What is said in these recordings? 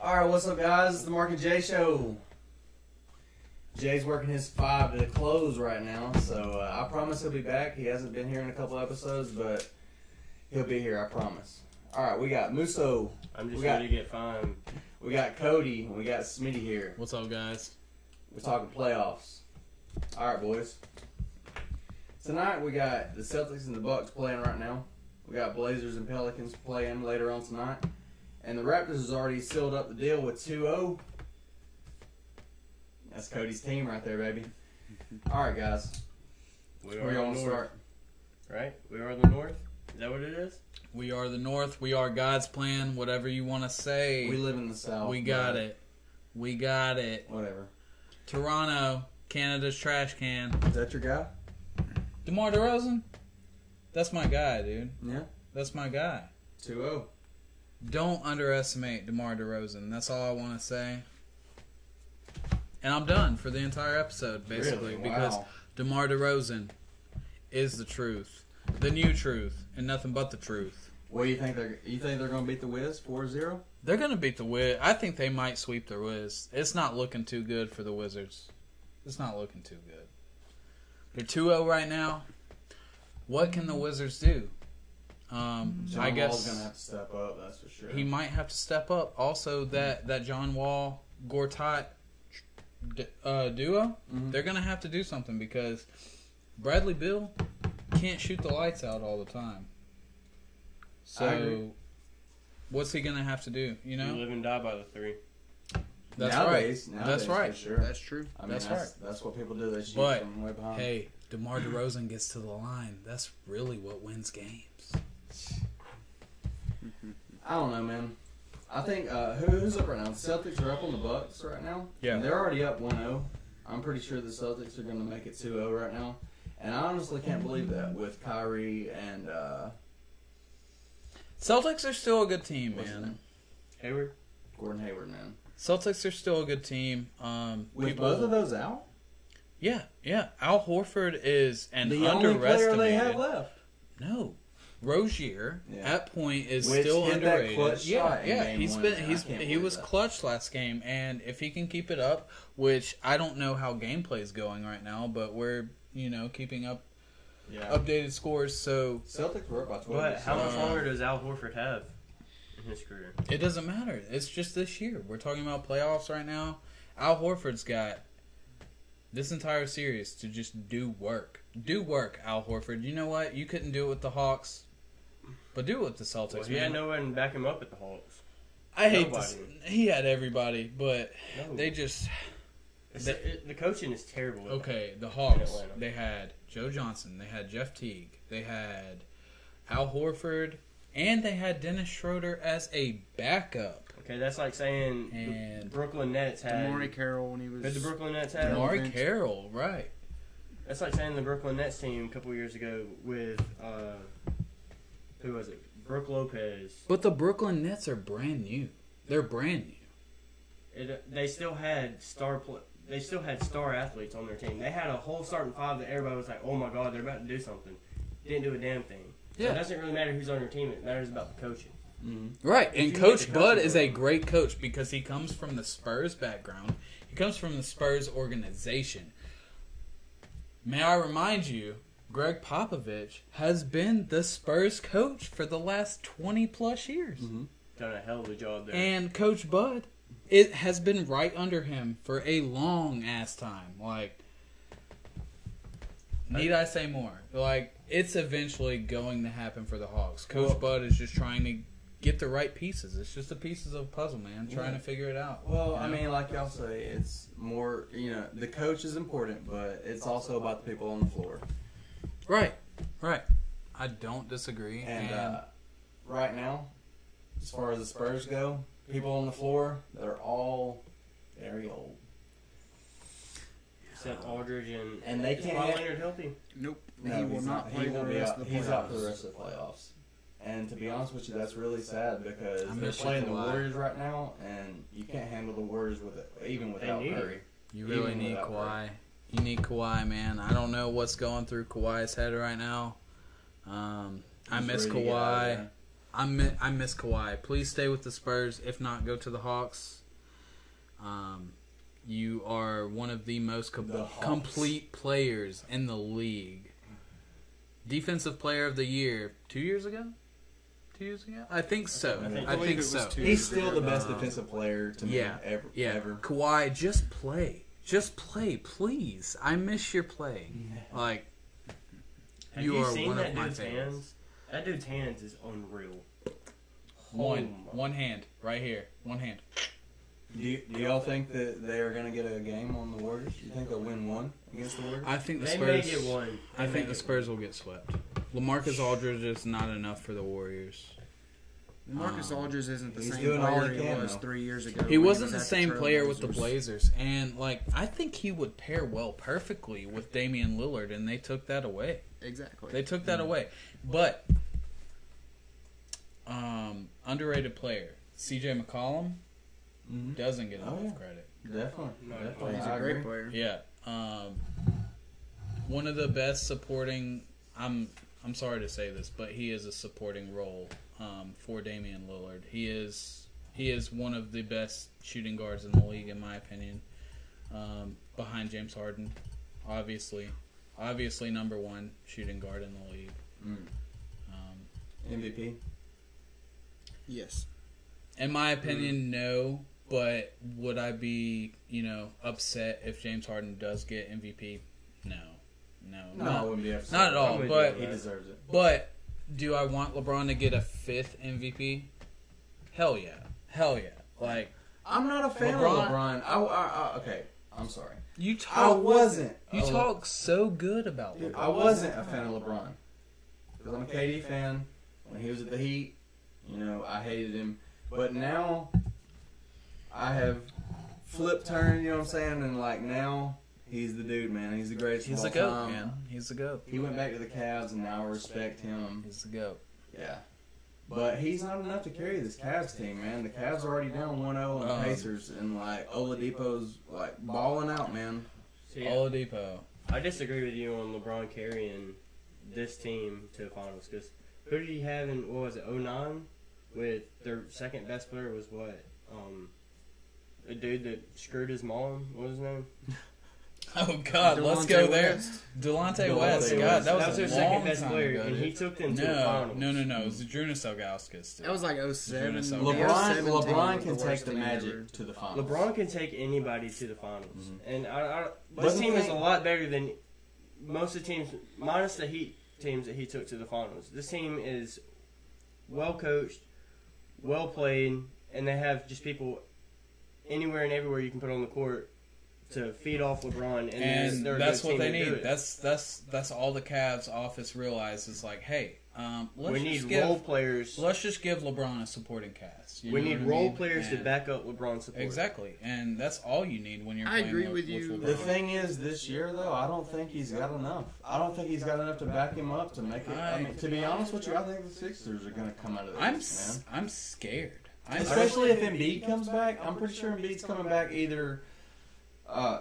Alright, what's up, guys? It's the Marc and Jay Show. Jay's working his 5 to close right now, so I promise he'll be back. He hasn't been here in a couple episodes, but he'll be here, I promise. Alright, we got Musso. I'm just ready to get fined. We got Cody, and we got Smitty here. What's up, guys? We're talking playoffs. Alright, boys. Tonight, we got the Celtics and the Bucks playing right now. We got Blazers and Pelicans playing later on tonight. And the Raptors has already sealed up the deal with 2-0. That's Cody's team right there, baby. All right, guys. We Where are you the want to North. start? Right? We are the North? Is that what it is? We are the North. We are God's plan. Whatever you want to say. We live in the South. We got it. We got it. Whatever. Toronto, Canada's trash can. Is that your guy? DeMar DeRozan? That's my guy, dude. Yeah. That's my guy. 2-0. Don't underestimate DeMar DeRozan. That's all I want to say. And I'm done for the entire episode, basically, Really? because Wow. DeMar DeRozan is the truth, the new truth, and nothing but the truth. What do you think they're going to beat the Wiz 4-0? They're going to beat the Wiz. I think they might sweep the Wiz. It's not looking too good for the Wizards. It's not looking too good. They're 2-0 right now. What can the Wizards do? I guess Wall's going to have to step up, that's for sure. he might have to step up. Also, that John Wall, Gortat duo, they're going to have to do something because Bradley Beal can't shoot the lights out all the time. So, what's he going to have to do, you know? You live and die by the 3. That's Nowadays, right. That's right. for sure. That's true. I mean, that's right. That's what people do. They shoot But, from way behind. hey, DeMar DeRozan gets to the line. That's really what wins games. I don't know, man. I think, who's up right now? The Celtics are up on the Bucks right now. Yeah. And they're already up 1-0. I'm pretty sure the Celtics are going to make it 2-0 right now. And I honestly can't believe that with Kyrie and, Celtics are still a good team, what's his man. name? Hayward? Gordon Hayward, man. Celtics are still a good team. With both of those out? Yeah. Al Horford is an The only player underestimated. they have left. No, Rozier Yeah. at point is Which still hit that underrated. clutch shot in game he's one, been man. I he can't believe was that. clutch last game, and if he can keep it up, which I don't know how gameplay is going right now, but we're keeping up Yeah. updated scores, so Celtics were up by 12. But how much longer does Al Horford have in his career? it doesn't matter. It's just this year. We're talking about playoffs right now. Al Horford's got this entire series to just do work. Do work, Al Horford. You know what? You couldn't do it with the Hawks, but do it with the Celtics. Well, he man. had no one to back him up at the Hawks. I hate Nobody. this. He had everybody, but No. they just... The coaching is terrible. with Okay, the In Hawks, Atlanta. they had Joe Johnson, they had Jeff Teague, they had Al Horford, and they had Dennis Schroeder as a backup. Okay, that's like saying And the Brooklyn Nets had... Amari Carroll when he was... Did the Brooklyn Nets have... Amari Carroll, right. That's like saying the Brooklyn Nets team a couple years ago with... who was it? Brooke Lopez. But the Brooklyn Nets are brand new. They're brand new. They still had star athletes on their team. They had a whole starting 5 that everybody was like, "Oh my God, they're about to do something." Didn't do a damn thing. So Yeah. it doesn't really matter who's on your team. It matters about the coaching. Right, If and you get Coach the Bud coaching is a right. great coach because he comes from the Spurs background. He comes from the Spurs organization. May I remind you, Greg Popovich has been the Spurs coach for the last 20-plus years. Done a hell of a job there. And Coach Bud, it has been right under him for a long-ass time. Like, need I say more? Like, it's eventually going to happen for the Hawks. Coach Bud is just trying to get the right pieces. It's just the pieces of a puzzle, man. Trying to figure it out. Well, you I know? mean, like y'all say, it's more, the coach is important, but it's also about the people on the floor. Right. I don't disagree. And right now, as far as the Spurs go, people on the floor, they're all very old. Except Aldridge And they is can't Kawhi have- Leonard healthy? Nope. No, he will he's not play He the won't be rest out. of the He's out for the playoffs. rest of the playoffs. And to be honest with you, that's really sad because I they're miss you, playing the Kawhi. Warriors right now, and you can't handle the Warriors with it, even without need it. Curry. You really Even need without Kawhi. You need Kawhi, man. I don't know what's going through Kawhi's head right now. I He's miss ready to get out of Kawhi. there. I miss Kawhi. Please stay with the Spurs. If not, go to the Hawks. You are one of the most complete players in the league. Defensive Player of the Year 2 years ago? 2 years ago? I think so. I think so. He's still the best defensive player to me ever. Kawhi, just play. Just play, please. I miss your play. Like, Have you are seen one that of my dude's favorites. hands? That dude's hands is unreal. One hand, right here. One hand. Do y'all think that they are going to get a game on the Warriors? You think they'll win one against the Warriors? I think the They Spurs. may get one. I think the Spurs will get swept. LaMarcus Aldridge is not enough for the Warriors. Marcus Aldridge isn't the he's same doing all player he he can, was though. 3 years ago. He when wasn't the was at same player with the Trailblazers. Blazers, and like I think he would pair well perfectly with Damian Lillard, and they took that away. Exactly. They took that away. But underrated player CJ McCollum doesn't get enough credit. Definitely. Well, he's a great player. Yeah. One of the best supporting. I'm sorry to say this, but he is a supporting role for Damian Lillard. He is one of the best shooting guards in the league, in my opinion. Behind James Harden, obviously number one shooting guard in the league. MVP. Yes. In my opinion, no. But would I be, upset if James Harden does get MVP? No, I wouldn't be upset. not at all. But He deserves it. But do I want LeBron to get a fifth MVP? Hell yeah. Like, I'm not a fan of LeBron. Okay, I'm sorry. you I wasn't. You talk so good about LeBron. I wasn't a fan of LeBron because I'm a KD fan. When he was at the Heat, I hated him. But now I have turned. You know what I'm saying? And like now, he's the dude, man. He's the greatest. He's of the all GOAT, time. man. He's the GOAT. He went back to the Cavs, and now I respect him. He's the GOAT. Yeah. But he's not enough to carry this Cavs team, man. The Cavs are already down 1-0 on the Pacers, and like Oladipo's like balling out, man. See, Oladipo. I disagree with you on LeBron carrying this team to the finals because who did he have in, what was it, 09? With their second best player was what? A dude that screwed his mom. What was his name? Oh God, let's go there. Delonte West. God, that was their a second long best time player, ago, and dude. he took them to the finals. No. It was Drunas Ilgauskas. That was like 07. LeBron- LeBron can was the take worst the team Magic ever. to the finals. LeBron can take anybody to the finals, and But this the team is thing- a lot better than most of the teams, minus the Heat teams that he took to the finals. This team is well coached, well played, and they have just people anywhere and everywhere you can put on the court to feed off LeBron, And they're a that's good what team they to do need. it. That's all the Cavs office realizes. Like, hey, we need role players. Let's just give LeBron a supporting cast. You We know need what I role mean? players to And- back up LeBron's support. Exactly, and that's all you need when you're. I playing agree with you. LeBron. The thing is, this year though, I don't think he's got enough. I don't think he's got enough to back him up to make it. I mean, to be honest with you, I think the Sixers are going to come out of this, man. I'm scared. Especially if Embiid comes back. I'm pretty sure Embiid's coming back either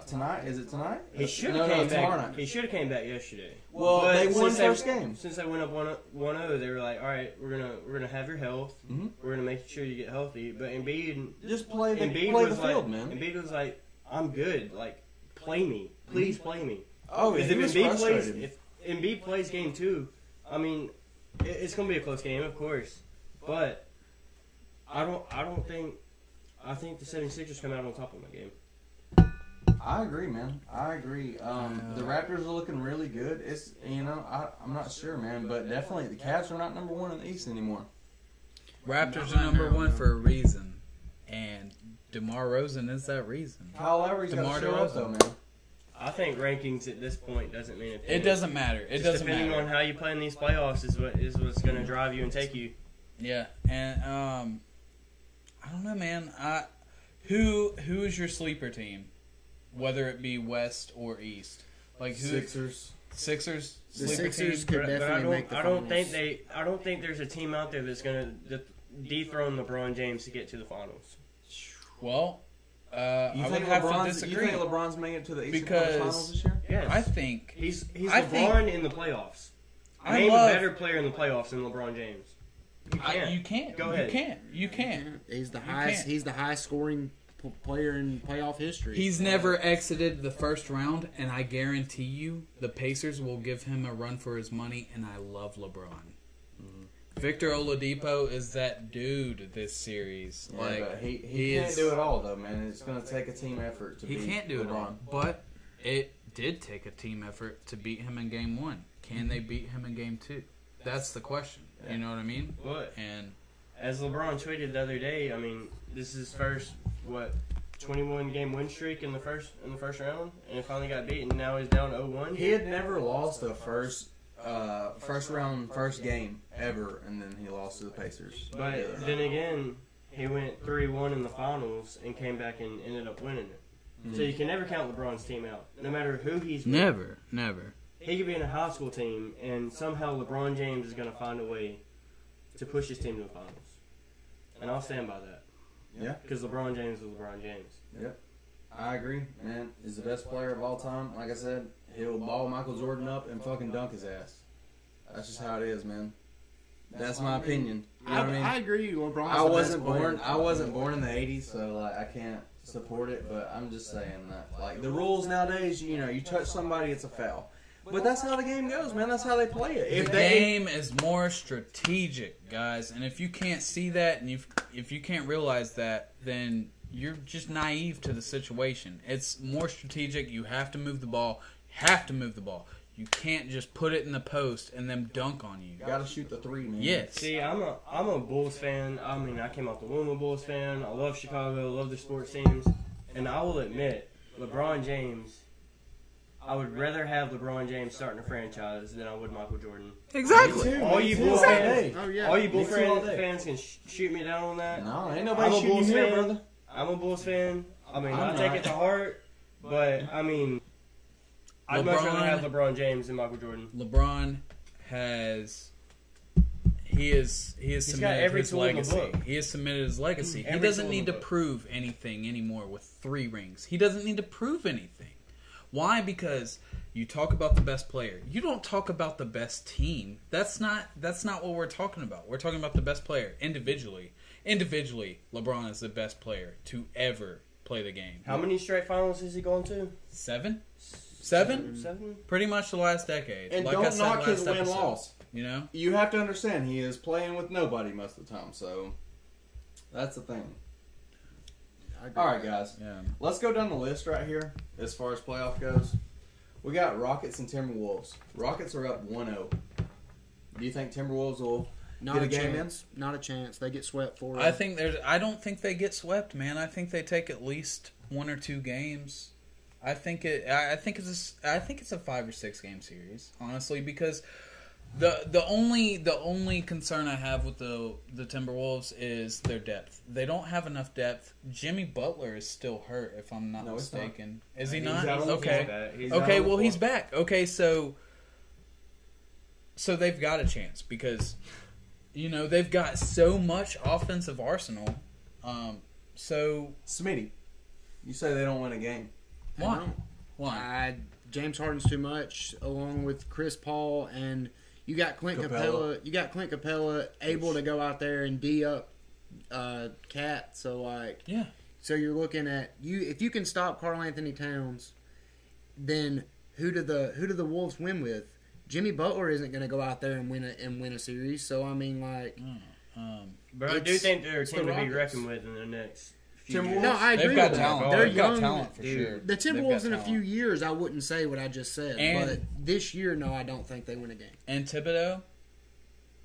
tonight. Is it tonight? He should No, have came tomorrow back. night. He should have came back yesterday. Well, But they won since first game. Since they went up 1-0, they were like, "All right, we're gonna have your health. Mhm. We're gonna make sure you get healthy." But Embiid Just play the was field, like, man. Embiid was like, "I'm good. Like, play me, please play me." Oh, Because he was if frustrated. Embiid plays game 2, I mean, it's gonna be a close game, of course. But I think the 76ers come out on top of that game. I agree, man. I agree. The Raptors are looking really good. It's I'm not sure, man, but definitely the Cavs are not number one in the East anymore. Raptors are number one for a reason, and DeMar DeRozan is that reason. Kyle Lowry's got DeMar to show up, DeRozan. though, man. I think rankings at this point doesn't mean anything. It doesn't matter. It Just doesn't depending matter. on how you play in these playoffs is what's going to drive you and take you. Yeah, and I don't know, man. Who is your sleeper team, whether it be West or East? Like who? Sixers. Sixers. The Sleeper Sixers team? could definitely make the finals. I don't think there's a team out there that's going to dethrone LeBron James to get to the finals. Well, I You would think have to LeBron's? You disagree. think LeBron's making it to the Eastern Because- Conference Finals this year? Yes, I think he's I LeBron think- in the playoffs. I Name love- a better player in the playoffs than LeBron James. You can't. Go ahead. You can't. He's the highest. He's the highest scoring player in playoff history. He's never exited the first round, and I guarantee you the Pacers will give him a run for his money, and I love LeBron. Victor Oladipo is that dude this series. Yeah, like but he can't do it all, though, man. It's going to take a team effort to beat LeBron. He can't do it all, but it did take a team effort to beat him in Game 1. Can they beat him in Game 2? That's the question. Yeah. You know what I mean? But and as LeBron tweeted the other day, I mean, this is his first 21 game win streak in the first round, and it finally got beat, and now he's down 0-1. He had never lost a first game ever, and then he lost to the Pacers. But then again, he went 3-1 in the finals and came back and ended up winning it. Mm-hmm. So you can never count LeBron's team out, no matter who he's with. Never. He could be in a high school team, and somehow LeBron James is going to find a way to push his team to the finals. And I'll stand by that. Yeah. Because LeBron James is LeBron James. Yep. I agree, man. He's the best player of all time. Like I said, he'll ball Michael Jordan up and fucking dunk his ass. That's just how it is, man. That's my opinion. You know what I mean? I agree. LeBron's I wasn't born in the '80s, so like I can't support it. But I'm just saying that, like, the rules nowadays, you touch somebody, it's a foul. But that's how the game goes, man. That's how they play it. The game is more strategic, guys. And if you can't see that, and if you can't realize that, then you're just naive to the situation. It's more strategic. You have to move the ball. You can't just put it in the post and then dunk on you. You gotta shoot the three, man. Yes. See, I'm a Bulls fan. I mean, I came off the womb a Bulls fan. I love Chicago. I love the sports teams. And I will admit, LeBron James, I would rather have LeBron James starting a franchise than I would Michael Jordan. Exactly. All you Bulls fans, all you Bulls fans can shoot me down on that. No, ain't nobody shooting you here, brother. I'm a Bulls fan. I mean, I take it to heart, but I mean, I'd much rather have LeBron James than Michael Jordan. LeBron has cemented his legacy. He has cemented his legacy. He doesn't need to prove anything anymore with 3 rings. He doesn't need to prove anything. Why? Because you talk about the best player. You don't talk about the best team. That's not what we're talking about. We're talking about the best player individually. Individually, LeBron is the best player to ever play the game. How many straight finals has he gone to? 7? 7? Pretty much the last decade. And like don't knock his win-loss. You know? You have to understand, he is playing with nobody most of the time, so that's the thing. Alright, guys. Yeah. Let's go down the list right here as far as playoff goes. We got Rockets and Timberwolves. Rockets are up 1-0. Do you think Timberwolves will get a game in? Not a chance. They get swept 4-0. I don't think they get swept, man. I think they take at least 1 or 2 games. I think it's a 5 or 6 game series, honestly, because the only concern I have with the Timberwolves is their depth. They don't have enough depth. Jimmy Butler is still hurt, if I'm not mistaken. Is he not? Okay. Okay, well, he's back. Okay, so they've got a chance because they've got so much offensive arsenal. So Smitty, you say they don't win a game. Why? James Harden's too much, along with Chris Paul, and you got Clint Capella. You got Clint Capella able to go out there and D up Cat. So so you're looking at if you can stop Karl Anthony Towns, then who do the Wolves win with? Jimmy Butler isn't going to go out there and win a series. So I mean, but I do think they're a team to be reckoned with in the next. No, I agree. They've got with talent. That. They're They've young. got talent for sure. The Timberwolves in a few years, I wouldn't say what I just said, but this year, no, I don't think they win a game. And Thibodeau,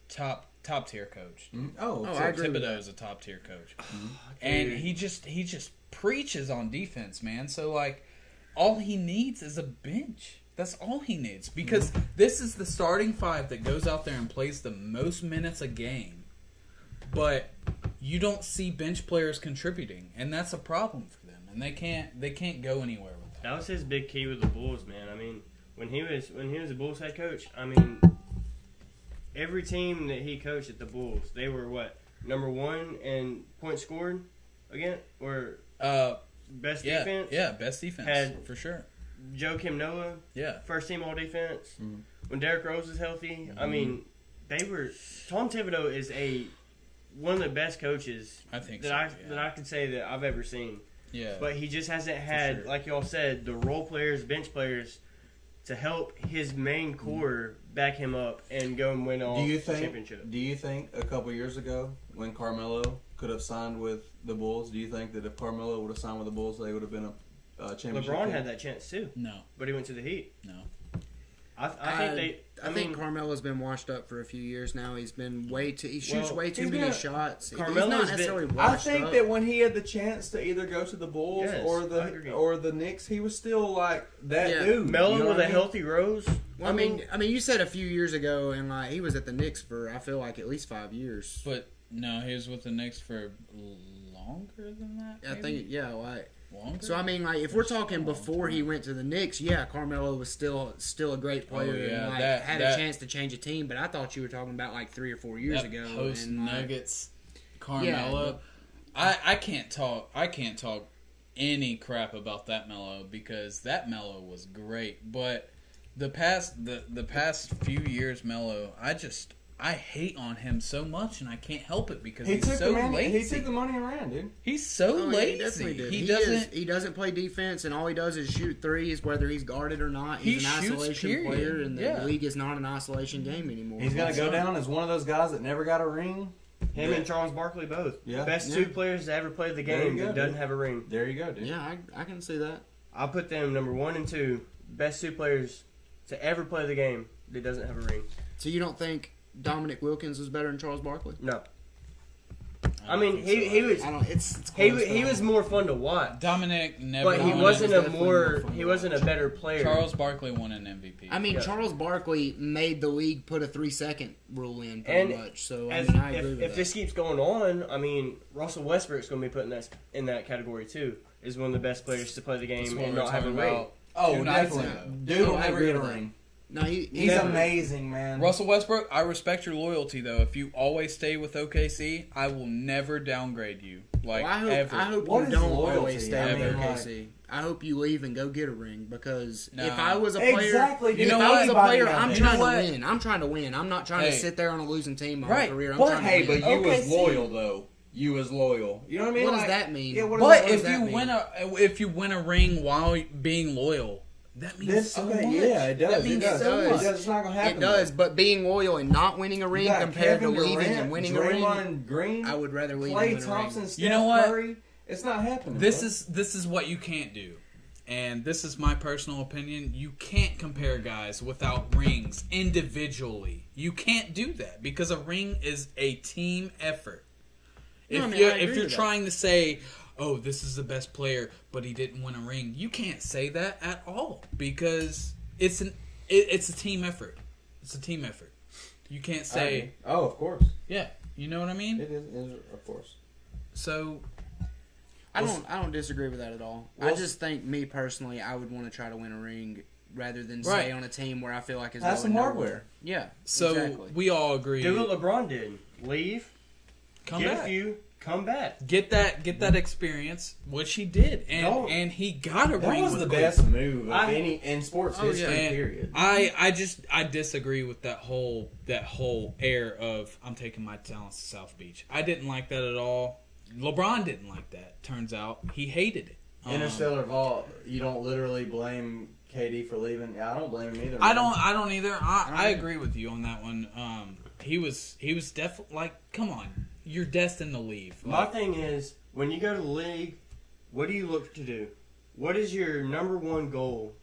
top tier coach. I agree. Thibodeau is a top tier coach, and he just preaches on defense, man. So all he needs is a bench. That's all he needs because this is the starting 5 that goes out there and plays the most minutes a game, but you don't see bench players contributing, and that's a problem for them. And they can't go anywhere with that. That was his big key with the Bulls, man. I mean, when he was a Bulls head coach, I mean, every team that he coached at the Bulls, they were number 1 in points scored again, or best defense. Yeah, best defense had for sure. Joakim Noah, first team all defense. When Derrick Rose was healthy, I mean, Tom Thibodeau is one of the best coaches that I could say that I've ever seen. Yeah. But he just hasn't had, like y'all said, the role players, bench players to help his main core back him up and go and win all championship. Do you think a couple years ago when Carmelo could have signed with the Bulls, do you think that if Carmelo would have signed with the Bulls, they would have been a championship LeBron team? had that chance too. No. But he went to the Heat. No. I think Carmelo's been washed up for a few years now. He shoots way too many shots. Carmelo's he's not necessarily I washed think up. that when he had the chance to either go to the Bulls or the Knicks, he was still like that dude. Melo you know with what a healthy Rose. Well, I mean, you said a few years ago, and like he was at the Knicks for I feel like at least 5 years. But no, he was with the Knicks for longer than that. Maybe? Longer. So I mean, like if we're talking before he went to the Knicks, Carmelo was still a great player and had a chance to change a team. But I thought you were talking about like 3 or 4 years ago. Post and Nuggets, Carmelo. I can't talk any crap about that Melo because that Melo was great. But the past few years, Melo, I hate on him so much, and I can't help it because he's so lazy. He took the money around, dude. He's so lazy. He definitely did. He doesn't play defense, and all he does is shoot threes, whether he's guarded or not. He's an isolation player, and the league is not an isolation game anymore. He's going to go down as one of those guys that never got a ring. Him and Charles Barkley both. Yeah. Best two players to ever play the game that doesn't have a ring. There you go, dude. Yeah, I can see that. I'll put them number 1 and 2. Best two players to ever play the game that doesn't have a ring. So you don't think Dominic Wilkins is better than Charles Barkley? No. I mean, he was. He was more fun to watch. Dominic never. But he wasn't a better player. Charles Barkley won an MVP. I mean, Charles Barkley made the league put a 3-second rule in pretty much. So I agree with that. If this keeps going on, I mean, Russell Westbrook's going to be put in that category too. Is one of the best players to play the game and not have a ring. Oh, definitely. Dude will never get a ring. No, he's amazing, man. Russell Westbrook, I respect your loyalty, though. If you always stay with OKC, I will never downgrade you. Like, ever. I hope you don't always stay with OKC. I hope you leave and go get a ring because if I was a player, I'm trying to win. I'm trying to win. I'm not trying to sit there on a losing team my whole career. I'm trying to win. But you was loyal, though. You was loyal. You know what I mean? What does that mean? Yeah, but if you win a ring while being loyal, that means so much. Yeah, it does. That means so much. It's not going to happen. It does, but being loyal and not winning a ring compared to leaving and winning a ring, Green, I would rather leave Klay and win Thompson, a ring. Steph You know what? Curry, it's not happening. This is what you can't do. And this is my personal opinion. You can't compare guys without rings individually. You can't do that because a ring is a team effort. If you're trying to say, oh, this is the best player, but he didn't win a ring, you can't say that at all because it's a team effort. It's a team effort. You can't say, oh, of course. Yeah, you know what I mean? It is of course. So I don't disagree with that at all. I just think, me personally, I would want to try to win a ring rather than stay on a team where I feel like it's have some hardware. Nowhere. Yeah. So exactly. We all agree. Do what LeBron did. Leave. Come get back. a few. Come back. Get that experience, which he did, and he got a ring. That was the best move of any in sports history. Period. I disagree with that whole air of I'm taking my talents to South Beach. I didn't like that at all. LeBron didn't like that. Turns out he hated it. Interstellar Vault. You don't literally blame KD for leaving. I don't blame him either. I don't either. I agree with you on that one. He was definitely like, come on. You're destined to leave. My thing is, when you go to the league, what do you look to do? What is your number one goal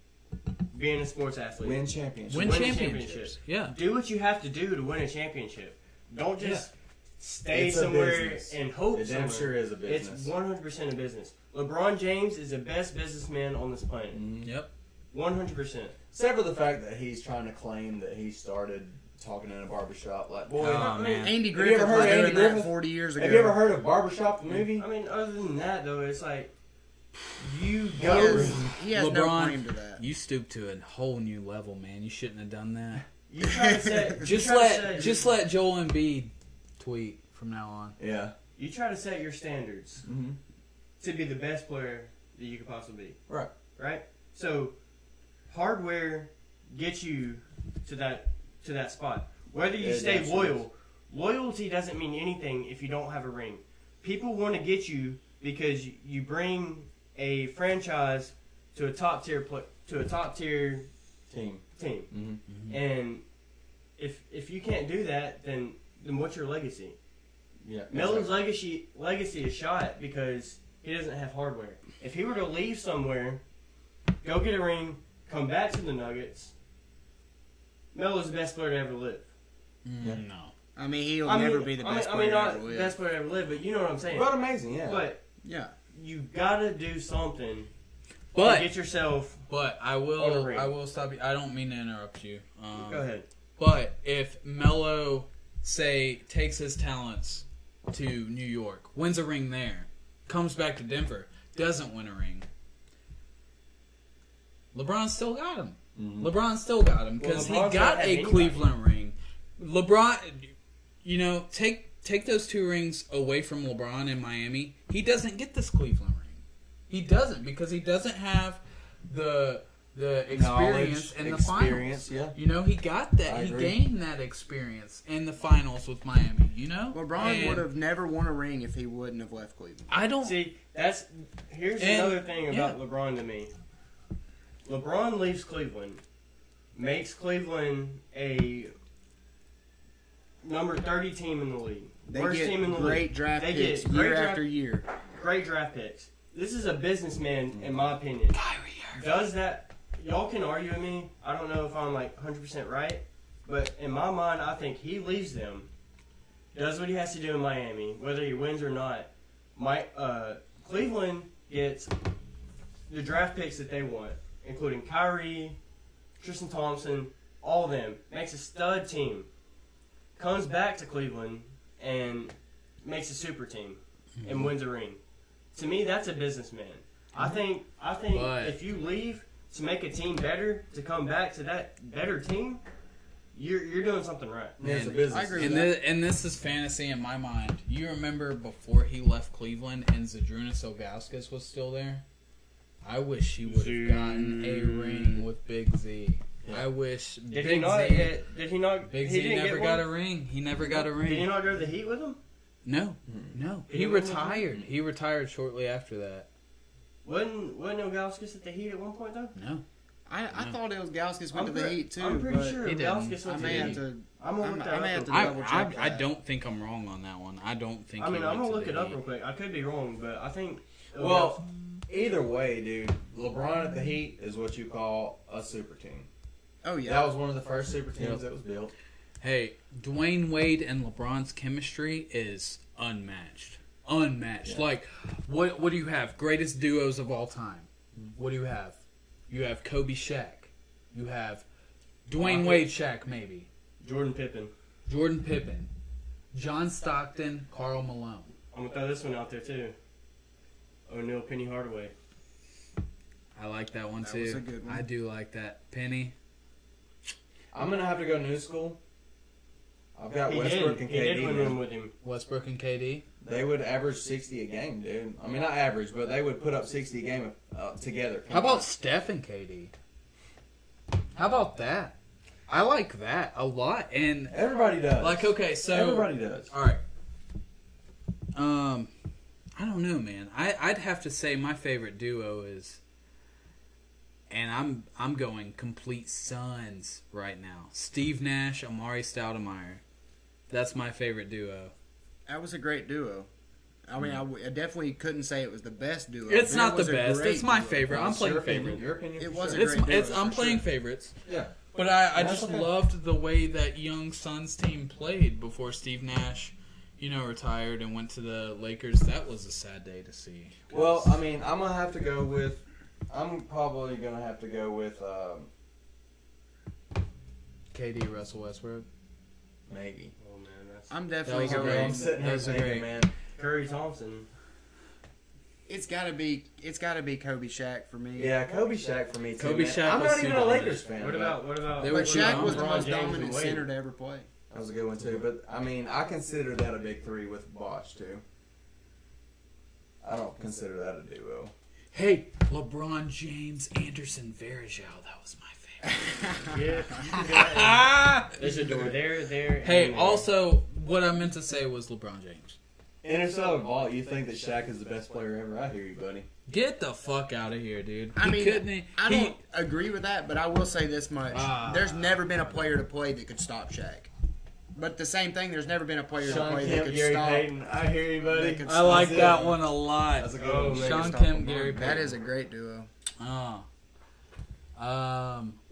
being a sports athlete? Win championships. Win championships. Yeah. Do what you have to do to win a championship. Don't just stay somewhere and hope somewhere. It sure is a business. It's 100% a business. LeBron James is the best businessman on this planet. Mm-hmm. Yep. 100%. Except for the fact that he's trying to claim that he started talking in a barbershop. Like, boy, man. Andy Griffith was doing that 40 years ago. Have you ever heard of Barbershop, the movie? I mean, other than that, though, it's like, he has LeBron, no claim to that. You stooped to a whole new level, man. You shouldn't have done that. You try to set... just let Joel Embiid tweet from now on. Yeah. You try to set your standards to be the best player that you could possibly be. Right. Right? So, hardware gets you to that spot. whether you stay loyal, loyalty doesn't mean anything if you don't have a ring. People want to get you because you bring a franchise to a top tier team. Mm-hmm. And if you can't do that, then what's your legacy? Yeah, Melo's legacy is shot because he doesn't have hardware. If he were to leave somewhere, go get a ring, come back to the Nuggets, Melo's the best player to ever live. Yeah. No. I mean, he'll never be the best player not to ever live. best player to ever live, but you know what I'm saying. But amazing, yeah. But yeah, you gotta do something But to get yourself. But I on a will. ring. I will stop you. I don't mean to interrupt you. Go ahead. But if Melo, say, takes his talents to New York, wins a ring there, comes back to Denver, doesn't win a ring, LeBron still got him. Mm-hmm. LeBron still got him because he LeBron's got not a had Cleveland ring. LeBron, take those 2 rings away from LeBron in Miami. He doesn't get this Cleveland ring. He doesn't because he doesn't have the experience in the finals. Yeah. He got that. I He agree. gained that experience in the finals with Miami. LeBron And would have never won a ring if he wouldn't have left Cleveland. I don't See, here's And- another thing about LeBron to me. LeBron leaves Cleveland, makes Cleveland a number 30 team in the league. They Worst get team in the great league. draft They picks get year great after year. Great draft picks. This is a businessman, in my opinion. Does that? Y'all can argue with me. I don't know if I'm 100% right, but in my mind, I think he leaves them, does what he has to do in Miami, whether he wins or not. Cleveland gets the draft picks that they want, including Kyrie, Tristan Thompson, all of them. Makes a stud team. Comes back to Cleveland and makes a super team and wins a ring. To me, that's a businessman. I think But- if you leave to make a team better, to come back to that better team, you're doing something right. Yeah, it's a Man, business. I agree. And, and this is fantasy in my mind. You remember before he left Cleveland and Zdrunas Ilgauskas was still there? I wish he would have gotten a ring with Big Z. Yeah. I wish Did Big he not? Z. Did he not? Big he Z didn't never get got one? a ring. He never got a Did he ring. not go to the Heat with him? No, Mm-hmm. no. He He went with retired. He retired shortly after that. Wasn't Ilgauskas at the Heat at one point though? No. I thought Ilgauskas went to the Heat too. I'm pretty but sure he didn't. Ilgauskas I went to may the have Heat. to. I'm gonna look that I may have up. to real double quick. check. I that. don't think I'm wrong on that one. I don't think. I mean, he I'm went gonna to look the it up Heat. real quick. I could be wrong, but I think. Well, either way, dude, LeBron at the Heat is what you call a super team. Oh yeah. That was one of the first super teams that was built. Hey, Dwayne Wade and LeBron's chemistry is unmatched. Unmatched. Yeah. Like, what do you have? Greatest duos of all time. What do you have? You have Kobe Shaq. You have Dwayne Wade Shaq, maybe. Jordan Pippen. Jordan Pippen. John Stockton, Karl Malone. I'm gonna throw this one out there too. O'Neal, Penny Hardaway. I like that one That too. was a good one. I do like that. Penny. I'm going to have to go new school. I've got He Westbrook did. and He did win KD. one with him. Westbrook and KD. They would average 60 a game, dude. I mean, not average, but they would put up 60 a game together. How about Steph and KD? How about that? I like that a lot. And Everybody does. like, okay, so Everybody does. all right. I don't know, man. I'd have to say my favorite duo is, and I'm going complete Suns right now. Steve Nash, Amari Stoudemire. That's my favorite duo. That was a great duo. I mean, I definitely couldn't say it was the best duo. It's but not it the was a best. great It's my duo. favorite. I'm It's playing your opinion. favorite. Your opinion. It for was sure. a great duo, I'm for playing sure. favorites. Yeah. But I That's just okay. loved the way that young Suns team played before Steve Nash, retired and went to the Lakers. That was a sad day to see. Well, I mean, I'm gonna have to go with. I'm probably gonna have to go with KD, Russell Westbrook. maybe. Oh man, that's I'm That definitely was a going. great- I'm sitting here Those are thinking, great. man. Curry Thompson. It's got to be Kobe Shaq for me. Yeah, Kobe Shaq for me too. Kobe man. Shaq I'm was not even a super Lakers dominant. fan. What about? They But were Shaq was the LeBron most James and dominant Wade? center to ever play. That was a good one too. But I mean, I consider that a big three with Bosh too. I don't consider that a duo. Hey, LeBron James, Anderson Varejao. That was my favorite. Yeah. There's a door there. Hey, and there. also, what I meant to say was LeBron James. Interstellar Vault, you think that Shaq is the best player ever? I hear you, buddy. Get the fuck out of here, dude. I mean, couldn't. I don't agree with that, but I will say this much: there's never been a player to play that could stop Shaq. But the same thing, there's never been a player to Sean play that Kemp, could Gary stop. Payton. I hear you, buddy. I like that one a lot. That's a good one. Sean Stop Kemp, him. Gary Payton. That is a great duo.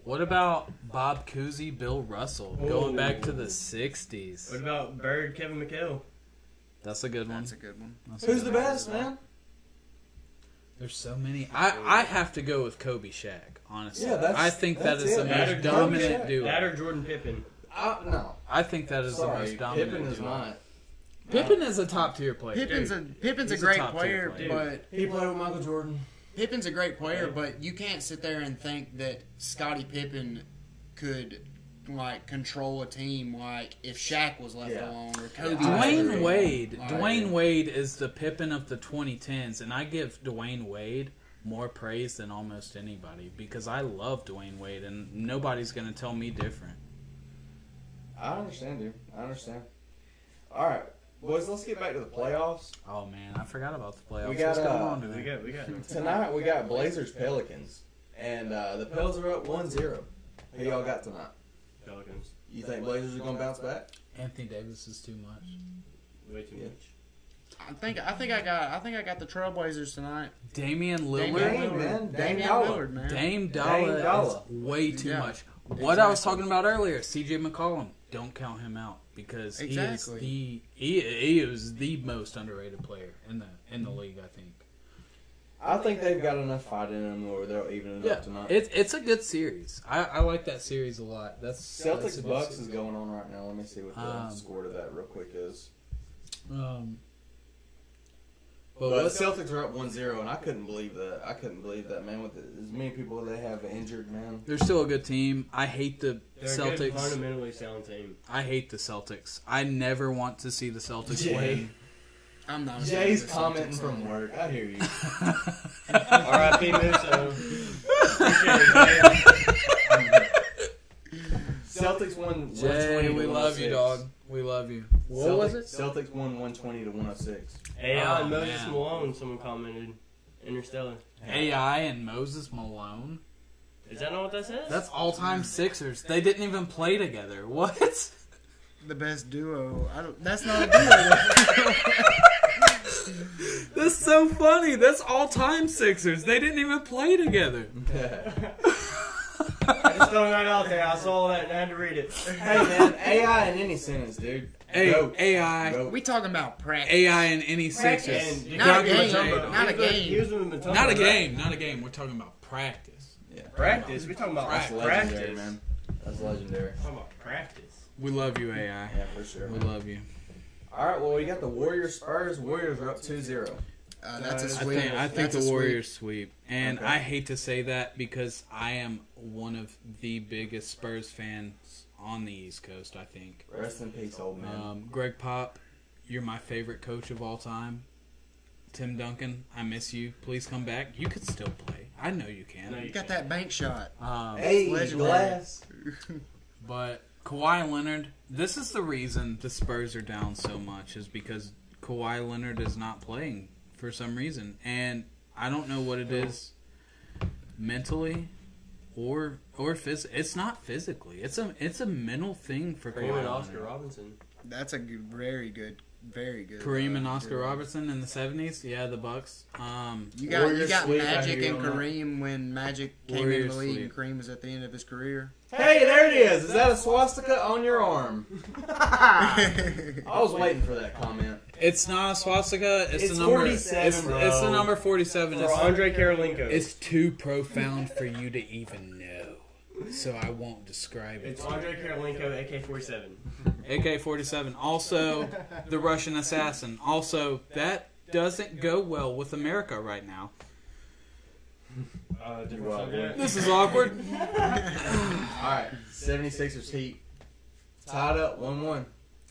What about Bob Cousy, Bill Russell? Going back to the 60s. What about Bird, Kevin McHale? That's a good one. That's a good one. Who's the best, man? There's so many. I have to go with Kobe Shaq, honestly. Yeah, I think that is the That or most Kobe dominant Shaq. duo. That or Jordan Pippen. No. I think that is the Sorry, most dominant Pippen is duo. not. Pippen is a top tier player. Pippen's a He's a great top-tier player, player. but He played with Michael Jordan. Pippin's a great player, but you can't sit there and think that Scottie Pippen could like control a team like if Shaq was left alone or Kobe. Dwayne Wade. Like, Dwayne Wade is the Pippen of the 2010s, and I give Dwayne Wade more praise than almost anybody because I love Dwayne Wade, and nobody's going to tell me different. I understand, dude. I understand. All right, boys, let's get back to the playoffs. Oh man, I forgot about the playoffs. We got, What's going on today? We got. Tonight we got Blazers Pelicans, and the Pels are up 1-0. Who y'all got tonight? Pelicans. You think Blazers are gonna bounce back? Anthony Davis is too much. Way too much. I think I got the Trailblazers tonight. Damian Lillard. Dame, man. Damian Dollar. Lillard, man. Dame Dollar Dollar. is way too Yeah. much. What I was talking about earlier, CJ McCollum, don't count him out because Exactly. he is the most underrated player in the league, I think. I think they've got enough fight in them where they'll even it up tonight. It's a good series. I like that series a lot. That's a Celtics good Bucks series. is going on right now. Let me see what the score to that real quick is. But the Celtics are up 1-0, and I couldn't believe that. I couldn't believe that, man. With as many people they have injured, man. They're still a good team. I hate the They're Celtics. a good, fundamentally sound team. I hate the Celtics. I never want to see the Celtics Jay. win. I'm not. Jay's commenting from work. I hear you. R.I.P. Musso. Celtics won 120 Jay, to we love you, 106. dog. We love you. What was it? Celtics won 120 to 106. AI and Oh, Moses man. Malone, someone commented. Interstellar. AI and Moses Malone. Is that not what that says? That's all-time Sixers. They didn't even play together. What? The best duo. That's not a duo. That's so funny. That's all-time Sixers. They didn't even play together. I just throwing that out there. I saw that and I had to read it. Hey, man, AI in any sentence, dude. Hey, Goat. AI. Goat. We talking about practice. AI in any Sixers. And Not a Gotta game. give it to Not a game. He was with Matumbo, Not a right? game. Not a game. We're talking about practice. Yeah. Practice. We're talking about That's practice. legendary, man. That's legendary. We're talking about practice. We love you, AI. Yeah, for sure. We Man. love you. All right, well, we got the Warriors Spurs. Warriors are up 2-0. That's a I sweep. I think That's a the sweep. Warriors sweep. And Okay. I hate to say that because I am one of the biggest Spurs fans on the East Coast, I think. Rest in peace, old man. Greg Pop, you're my favorite coach of all time. Tim Duncan, I miss you. Please come back. You could still play. I know you can. No, You got that bank shot. Hey, legendary. Glass. But Kawhi Leonard, this is the reason the Spurs are down so much is because Kawhi Leonard is not playing for some reason. And I don't know what it is mentally or it's not physically. It's a mental thing for Kareem Kawhi and Oscar Leonard. Robinson. That's a good, very good. Kareem and Oscar Robertson in the 70s. Yeah, the Bucks. You got Warriors sweep, I Magic hear and you on that. Kareem when Magic came Warriors into the league sweep. and Kareem was at the end of his career. Hey, there it is. Is that a swastika on your arm? I was waiting for that comment. It's not a swastika. It's It's the number 47, it's, bro. it's the number 47. For It's, Andre Karolinko. it's too profound for you to even know. So I won't describe it. It's Andre Karolinko, AK-47. AK-47. Also, the Russian assassin. Also, that doesn't go well with America right now. Different Well, subject. This is awkward. Alright, 76ers Heat. Tied up 1-1.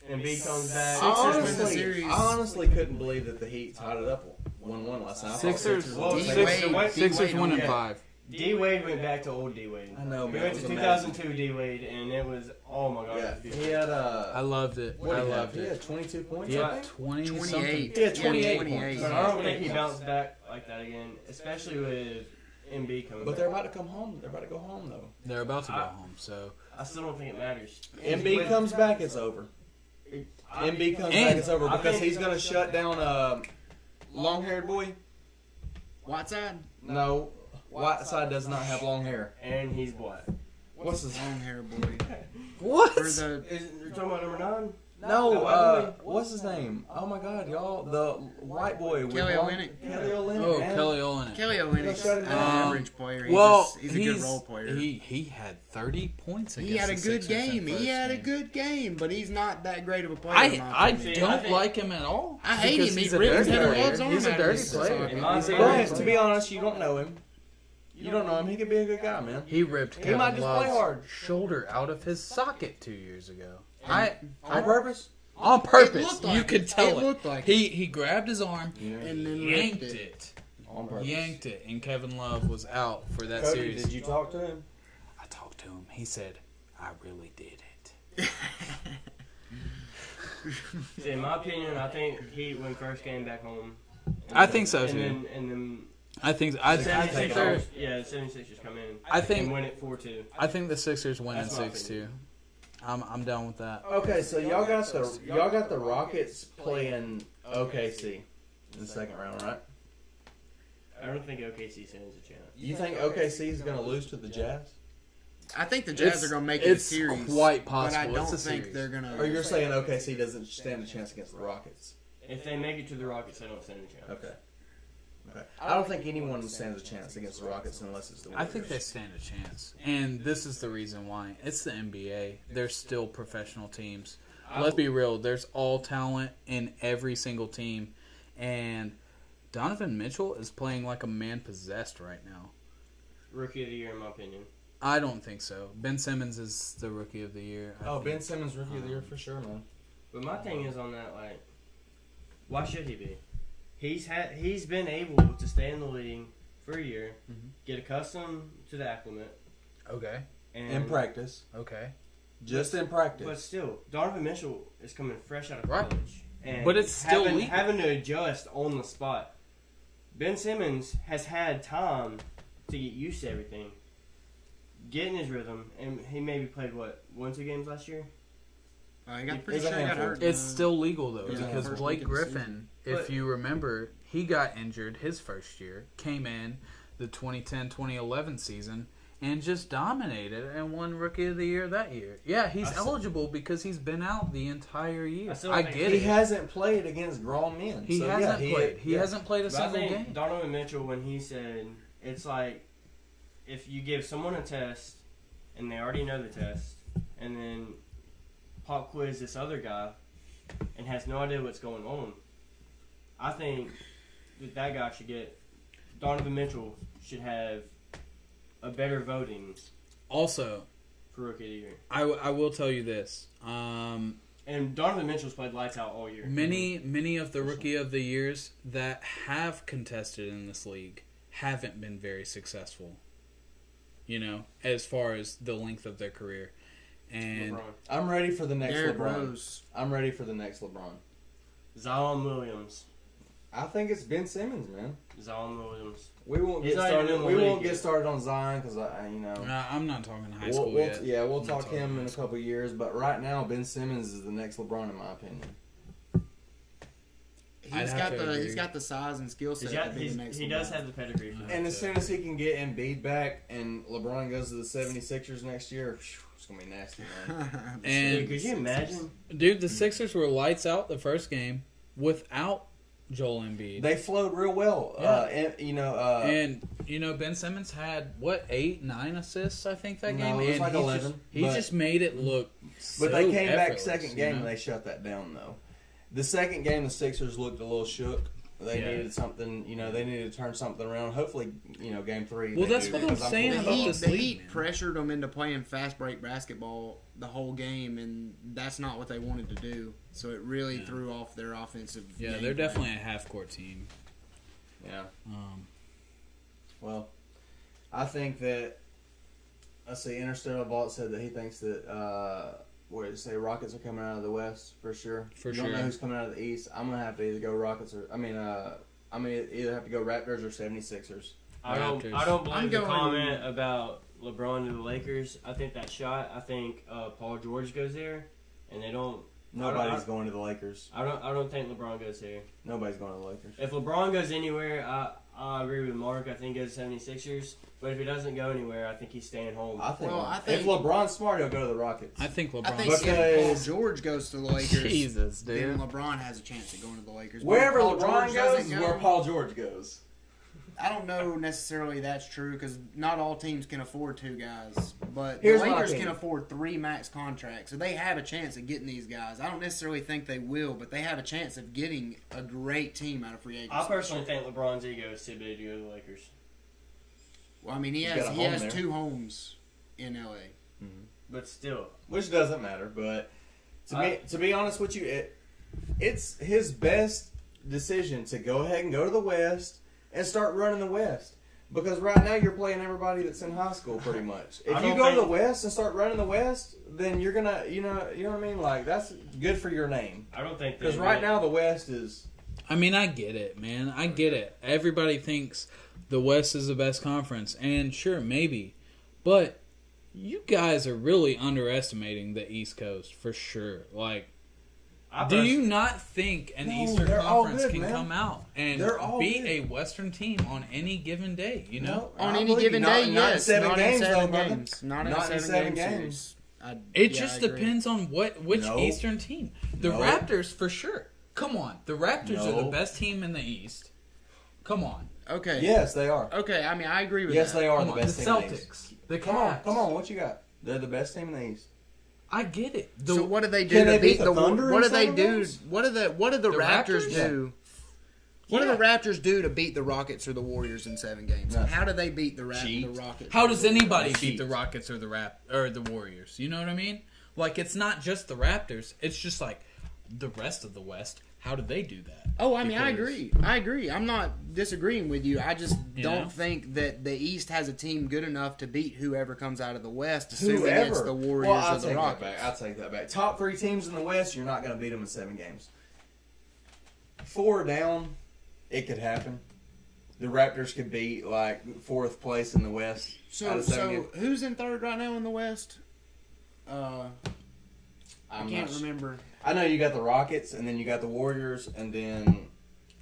And B comes back. Sixers win the series. I honestly couldn't believe that the Heat tied it up 1-1 last night. I thought Sixers- Sixers Well, would take D-Wade- it. Sixers D-Wade 1 and on 5. D Wade went back to old D Wade. I know, He man. went It to was 2002 D Wade, and it was, oh my god. Yeah, it was he had I loved it. what I did he have? loved He it. had 22 points. He I had think? 20 something. 28. He had 28 28. points. But I don't think he bounced back like that again, especially with MB coming But back. they're about to come home. They're about to go home though. They're about to go home, so I still don't think it matters. MB comes back, it's over. MB comes back, it's over I because think- he's gonna shut down long-haired boy. Whiteside, No, Whiteside does not have long hair. And he's black. What's his long hair boy. what? For the You're talking about number 9? No, what's his name? Oh my God, y'all, the white boy with Kelly long- Olynyk. Kelly Olynyk. Oh, man. Kelly Olynyk. Kelly Olynyk's shut an him down. average player. He's a good role player. He had 30 points against He had a the good Sixers game. that He had a first good game, but he's not that great of a player. in my I opinion. don't I think- like him at all. I hate because him. He he's a rips dirty Heather player. Love's arm He's a out of dirty his player. socket. In my He's a opinion- dirty But to player. be honest, you don't know him. You don't know him. He could be a good guy, man. He ripped He Kevin might just play Love's hard. shoulder out of his socket 2 years ago. On purpose? On purpose. looked like You it. could tell It looked like he grabbed his arm, and then yanked ripped it, On purpose. yanked it, and Kevin Love was out for that Cody, series. did you talk to him? I talked to him. He said, "I really did it." See, in my opinion, I think he win first game back home. I think so, and too. Then I think I the think they're 76ers, yeah, the 76ers come in. I think- and win it 4-2. I think the Sixers win in That's my 6-2. I'm down with that. Okay, so y'all got the Rockets playing OKC in the second round, right? I don't think OKC stands a chance. You think OKC is going to lose to the Jazz? I think the Jazz are going to make it a It's series. quite But possible. I don't It's a think series. they're going Or to. you're saying OKC doesn't stand a chance against the Rockets? If they make it to the Rockets, they don't stand a chance. Okay. Okay. I don't think anyone stands a chance against the Rockets unless it's the I Warriors. think they stand a chance. And this is the reason why. It's the NBA. They're still professional teams. Let's be real. There's all talent in every single team. And Donovan Mitchell is playing like a man possessed right now. Rookie of the year, in my opinion. I don't think so. Ben Simmons is the rookie of the year. I Oh, think. Ben Simmons rookie of the year for sure, man. But my thing is on that, like, why should he be? He's been able to stay in the league for a year, get accustomed to the acclimate, Okay. and In practice. Okay. Just in practice. But still, Donovan Mitchell is coming fresh out of Right. college, and But it's still legal. having to adjust on the spot. Ben Simmons has had time to get used to everything, get in his rhythm, and he maybe played 1-2 games last year. I got pretty It's a sure he got handful. hurt. It's still legal, though, Yeah, because first Blake week of the Griffin, if But- you remember, he got injured his first year, came in the 2010-2011 season, and just dominated and won Rookie of the Year that year. Yeah, he's eligible because he's been out the entire year. I still I think get he it. hasn't played against grown men. He so, hasn't yeah, played. He yeah. hasn't played a But I single think game. Donovan Mitchell, when he said, it's like if you give someone a test and they already know the test, and then pop quiz this other guy and has no idea what's going on, I think that guy should get, Donovan Mitchell should have a better voting Also, for Rookie of the Year. I will tell you this. And Donovan Mitchell's played lights out all year. Many of the Rookie of the Years that have contested in this league haven't been very successful. You know, as far as the length of their career. And LeBron. I'm ready for the next Derrick LeBron. Rose. I'm ready for the next LeBron. Zion Williams. I think it's Ben Simmons, man. Zion Williams. We won't He's get not even started. in the We won't league get yet. started on Zion because I'm not talking high we'll, school we'll, yet. yeah, we'll I'm not talk talking him high in a school. couple years. But right now, Ben Simmons is the next LeBron, in my opinion. I'd have to agree. He's got the size and skill set to be the next He LeBron. does have the pedigree for that. And as soon as he can get Embiid back and LeBron goes to the 76ers next year, it's going to be nasty, man. And Dude, could you imagine? dude, the Sixers were lights out the first game without Joel Embiid. They flowed real well. Yeah. And, And Ben Simmons had 8, 9 assists, I think that No, game. it was and like he 11, He but- just made it look. but they so came back effortless, second game you know? and they shut that down, though. The second game, the Sixers looked a little shook. They Yeah. needed something, they needed to turn something around. Hopefully, game 3. Well, they that's do, what I'm because saying pulling about for this The league, Heat man. pressured them into playing fast break basketball the whole game, and that's not what they wanted to do. So it really threw off their offensive. Yeah, game they're plan. definitely a half court team. Yeah. Um, Well, I think that, let's see, Interstellar Vault said that he thinks that, what did it say, Rockets are coming out of the West for sure. For you sure. don't know who's coming out of the East. I'm going to have to either go Rockets or, I'm either have to go Raptors or 76ers. I don't believe the comment about LeBron to the Lakers. I think that shot. I think Paul George goes there, and they don't. Nobody's going to the Lakers. I don't think LeBron goes there. Nobody's going to the Lakers. If LeBron goes anywhere, I agree with Mark. I think he goes to 76ers. But if he doesn't go anywhere, I think he's staying home. I think if LeBron's smart, he'll go to the Rockets. I think LeBron. If Paul George goes to the Lakers, Jesus, dude. then LeBron has a chance of going to the Lakers. Wherever LeBron goes is where Paul George goes. I don't know necessarily that's true because not all teams can afford two guys, but Here's the my Lakers opinion. can afford 3 max contracts, so they have a chance of getting these guys. I don't necessarily think they will, but they have a chance of getting a great team out of free agency. I personally think LeBron's ego is too big to go to the Lakers. Well, I mean, he has 2 homes in LA. Mm-hmm. But still, Which doesn't matter, but to be honest with you, it's his best decision to go ahead and go to the West and start running the West. Because right now you're playing everybody that's in high school pretty much. If you go to the West and start running the West, then you're gonna, you know what I mean? Like, that's good for your name. I don't think because right now the West is. I mean, I get it, man. I get it. Everybody thinks the West is the best conference, and sure, maybe, but you guys are really underestimating the East Coast for sure. Like, do you not think an Eastern Conference can come out and beat a Western team on any given day? You know, on any given day, yes. Not in 7 games. Not in 7 games. It just depends on which Eastern team. The Raptors, for sure. Come on, the Raptors are the best team in the East. Come on. Okay. Yes, they are. Okay, I mean, I agree with that. Yes, they are the best team in the East. The Celtics. The Cavs. Come on, what you got? They're the best team in the East. I get it. So what do they do to beat the Thunder? What do they do? What do the Raptors do? What do the Raptors do to beat the Rockets or the Warriors in 7 games? Nothing. How do they beat the Rockets? How does anybody beat the Rockets or the Warriors? You know what I mean? Like, it's not just the Raptors. It's just like the rest of the West. How do they do that? Oh, I mean, I agree. I'm not disagreeing with you. I just don't think that the East has a team good enough to beat whoever comes out of the West, assuming it's the Warriors or the Rockets. I'll take that back. Top 3 teams in the West, you're not going to beat them in 7 games. 4 down, it could happen. The Raptors could beat, like, 4th place in the West. So who's in 3rd right now in the West? I can't remember. I know you got the Rockets, and then you got the Warriors, and then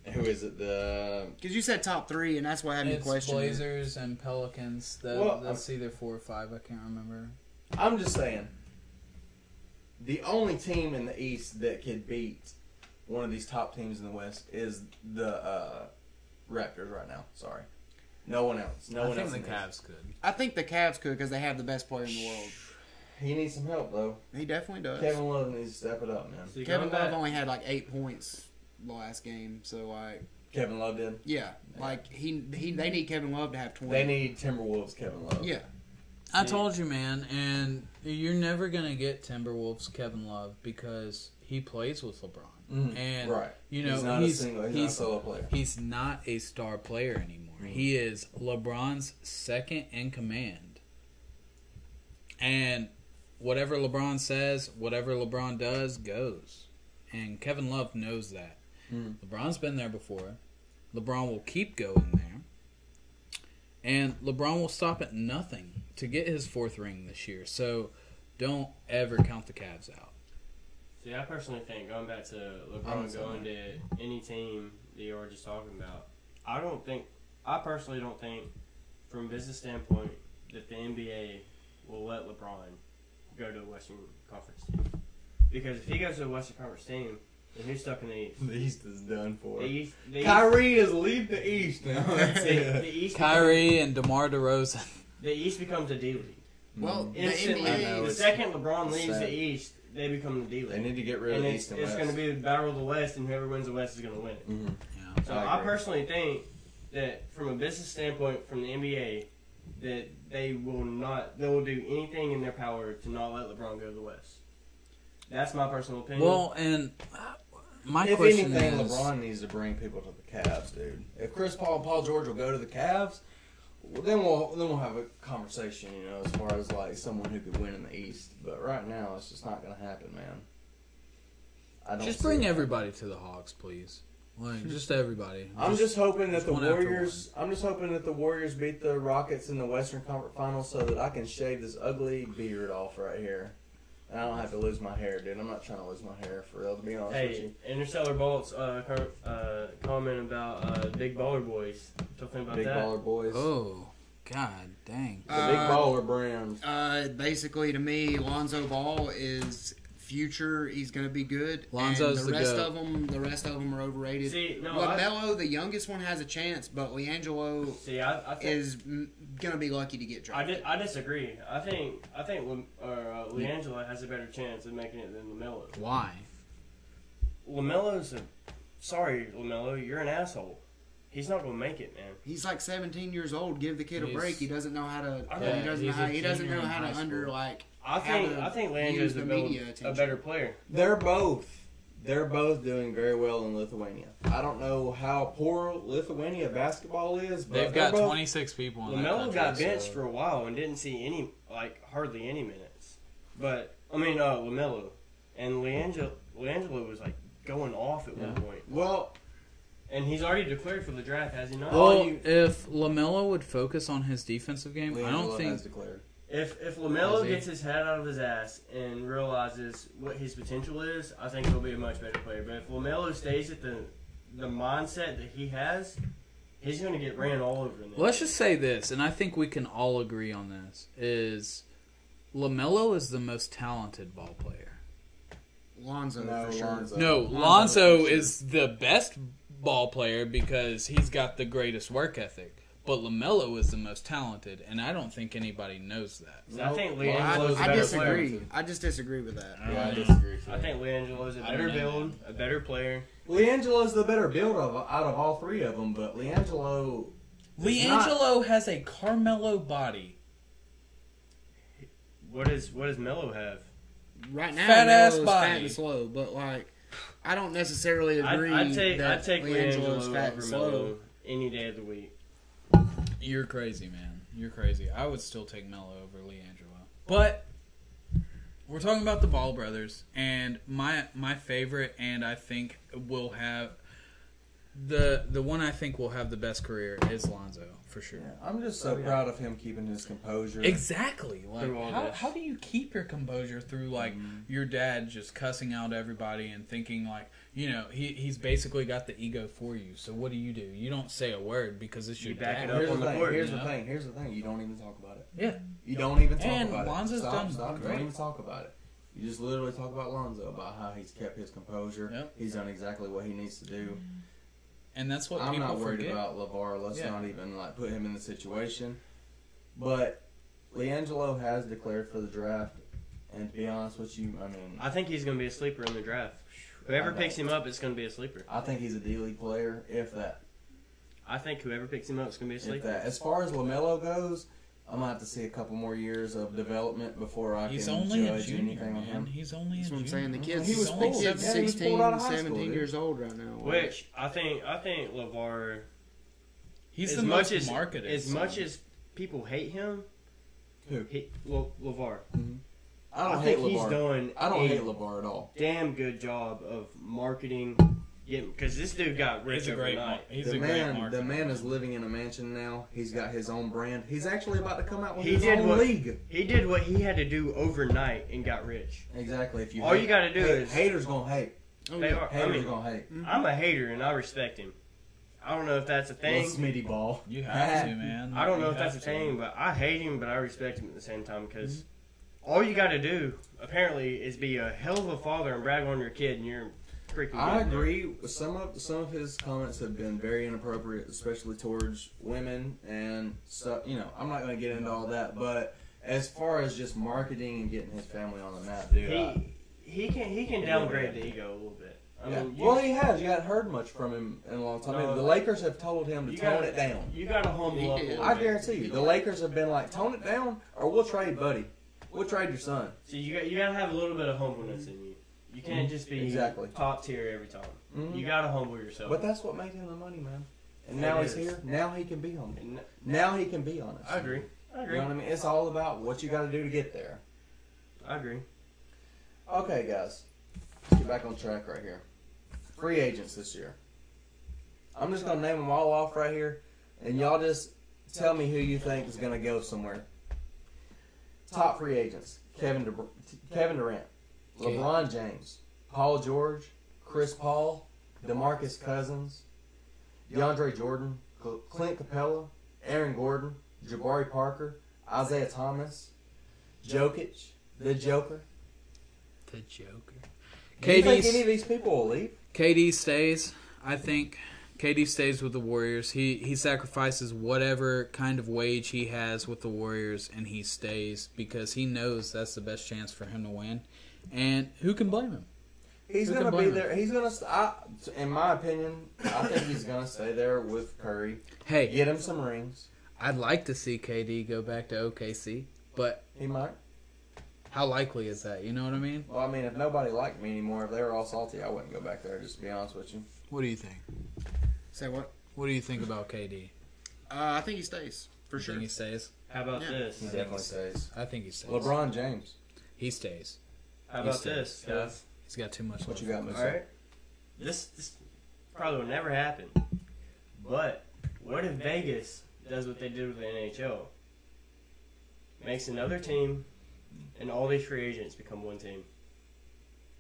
who is it? Because you said top 3, and that's why I had me question. Blazers and Pelicans. That's either 4 or 5. I can't remember. I'm just saying, the only team in the East that could beat one of these top teams in the West is the Raptors right now. Sorry, no one else. I think the Cavs could. I think the Cavs could because they have the best player in the world. He needs some help, though. He definitely does. Kevin Love needs to step it up, man. So Kevin Love only had like 8 points last game, so like Kevin Love did. Yeah, like they need Kevin Love to have 20. They need Timberwolves Kevin Love. Yeah, I told you, man, and you're never gonna get Timberwolves Kevin Love because he plays with LeBron, and you know he's not a solo player. He's not a star player anymore. He is LeBron's second in command, and whatever LeBron says, whatever LeBron does, goes. And Kevin Love knows that. LeBron's been there before. LeBron will keep going there. And LeBron will stop at nothing to get his 4th ring this year. So don't ever count the Cavs out. See, I personally think, going back to LeBron going to any team that you were just talking about, I personally don't think, from a business standpoint, that the NBA will let LeBron go to a Western Conference team. Because if he goes to a Western Conference team, then he's stuck in the East. The East is done for. The Kyrie has leave the East now. The East Kyrie and DeMar DeRozan. The East becomes a D League. Well, the second LeBron leaves the East, they become the D League. They need to get rid of the East and West. It's going to be the battle of the West, and whoever wins the West is going to win it. Mm-hmm. Yeah. So I personally think that from a business standpoint, from the NBA, that they will do anything in their power to not let LeBron go to the West. That's my personal opinion. Well, and my if question anything, is, LeBron needs to bring people to the Cavs, dude. If Chris Paul and Paul George will go to the Cavs, then we'll have a conversation, you know, as far as like someone who could win in the East. But right now, it's just not going to happen, man. I don't just bring everybody to the Hawks, please. Like, just everybody. I'm just hoping that the one after Warriors. I'm just hoping that the Warriors beat the Rockets in the Western Conference Finals so that I can shave this ugly beard off right here, and I don't have to lose my hair, dude. I'm not trying to lose my hair for real, to be honest with you. Hey, Interstellar Bolt's comment about Big Baller Boys. Something about Big that. Baller Boys. Oh, God dang. The Big Baller brand. Basically, to me, Lonzo Ball is future. He's going to be good. Lonzo's and the goat. The rest of them are overrated. See, no, LaMelo, the youngest one, has a chance, but LiAngelo is going to be lucky to get drafted. I disagree. I think LiAngelo has a better chance of making it than LaMelo. Why? Sorry, LaMelo, you're an asshole. He's not going to make it, man. He's like 17 years old. Give the kid a break. He doesn't know how to. he doesn't know how to under like. I think LiAngelo's a better player. They're both doing very well in Lithuania. I don't know how poor Lithuania basketball is, but they've got 26 people in that country. LaMelo got benched for a while and didn't see hardly any minutes. But LaMelo and LiAngelo was like going off at one point. Well, and he's already declared for the draft, has he not? Well, if LaMelo would focus on his defensive game, I don't think. Has declared. If LaMelo gets his head out of his ass and realizes what his potential is, I think he'll be a much better player. But if LaMelo stays at the mindset that he has, he's going to get ran all over. Let's just say this, and I think we can all agree on this, is LaMelo is the most talented ball player. Lonzo, for sure. No, Lonzo is the best ball player because he's got the greatest work ethic. But LaMelo is the most talented, and I don't think anybody knows that. I think LiAngelo's a better disagree. player. I just disagree with that. Yeah, I disagree. I think LiAngelo's a better build, a better player. LiAngelo's the better build out of all three of them, but LiAngelo has a Carmelo body. What does Melo have? Right now, Fat ass Melo's body. fat and slow, but like, I don't necessarily agree. I'd take LiAngelo's LiAngelo fat over and slow. Melo any day of the week. You're crazy, man. You're crazy. I would still take Melo over LiAngelo. But we're talking about the Ball brothers, and my favorite, and I think will have the one I think will have the best career is Lonzo for sure. Yeah, I'm just so proud of him keeping his composure. Exactly. Like how do you keep your composure through like your dad just cussing out everybody and thinking like, you know, he's basically got the ego for you. So what do? You don't say a word because it's your dad. Here's the thing. You don't even talk about it. Yeah. You don't even talk and about Lonzo's it. Stop. Don't even talk about it. You just literally talk about Lonzo, about how he's kept his composure. Yep. He's done exactly what he needs to do. And that's what I'm people not worried forget. about LeVar. Let's not even like put him in the situation. But LiAngelo has declared for the draft, and to be honest with you, I mean, I think he's going to be a sleeper in the draft. Whoever picks him up is going to be a sleeper. I think he's a D-League player, if that. I think whoever picks him up is going to be a sleeper. If that. As far as LaMelo goes, I'm going to have to see a couple more years of development before I can judge anything on him. He's only a That's what I'm junior. saying. The kid's, He was the pulled. kid's Yeah, he was 16, pulled out of high 17 school, years old right now. Which I think LeVar. He's as the much most as marketed. As much as people hate him, LeVar. Mm-hmm. I think he's done. I don't hate LeVar at all. Damn good job of marketing. Because this dude got rich overnight. The man is living in a mansion now. He's got his own brand. He's actually about to come out with his own own league. He did what he had to do overnight and got rich. Exactly. If you all you got to do is haters gonna hate. Haters gonna hate. I'm a hater and I respect him. I don't know if that's a thing. Smitty ball. You have to, man. I don't know if that's a thing, but I hate him, but I respect him at the same time because all you got to do, apparently, is be a hell of a father and brag on your kid, and you're freaking. I agree. Some of his comments have been very inappropriate, especially towards women and stuff. You know, I'm not going to get into all that, but as far as just marketing and getting his family on the map, dude, he can downgrade the ego a little bit. I mean, he has. You haven't heard much from him in a long time. The Lakers have told him to tone it down. You got to humble up. I guarantee you, the Lakers have been like, tone it down, or we'll trade Buddy. We'll trade your son. So you got to have a little bit of humbleness in you. You can't just be top tier every time. You got to humble yourself. But that's what made him the money, man. And now he's here. Now he can be on it. Now he can be on it. I agree. You know what I mean? It's all about what you got to do to get there. I agree. Okay, guys. Let's get back on track right here. Free agents this year. I'm just going to name them all off right here. And y'all just tell me who you think is going to go somewhere. Top free agents. Kevin Durant. LeBron James. Paul George. Chris Paul. DeMarcus Cousins. DeAndre Jordan. Clint Capella. Aaron Gordon. Jabari Parker. Isaiah Thomas. Jokic. The Joker. The Joker. Do you think any of these people will leave? KD stays. I think KD stays with the Warriors. He sacrifices whatever kind of wage he has with the Warriors, and he stays because he knows that's the best chance for him to win. And who can blame him? He's going to be there. He's going to. In my opinion, I think he's going to stay there with Curry. Hey, get him some rings. I'd like to see KD go back to OKC, but he might. How likely is that? You know what I mean? Well, I mean, if nobody liked me anymore, if they were all salty, I wouldn't go back there, just to be honest with you. What do you think? Say what? What do you think about KD? I think he stays. For sure. Think he stays? How about this? He definitely stays. I think he stays. LeBron James. He stays. How about this, guys? He's got too much. What you got, Mister? All right. This probably will never happen. But what if Vegas does what they did with the NHL? Makes another team, and all these free agents become one team.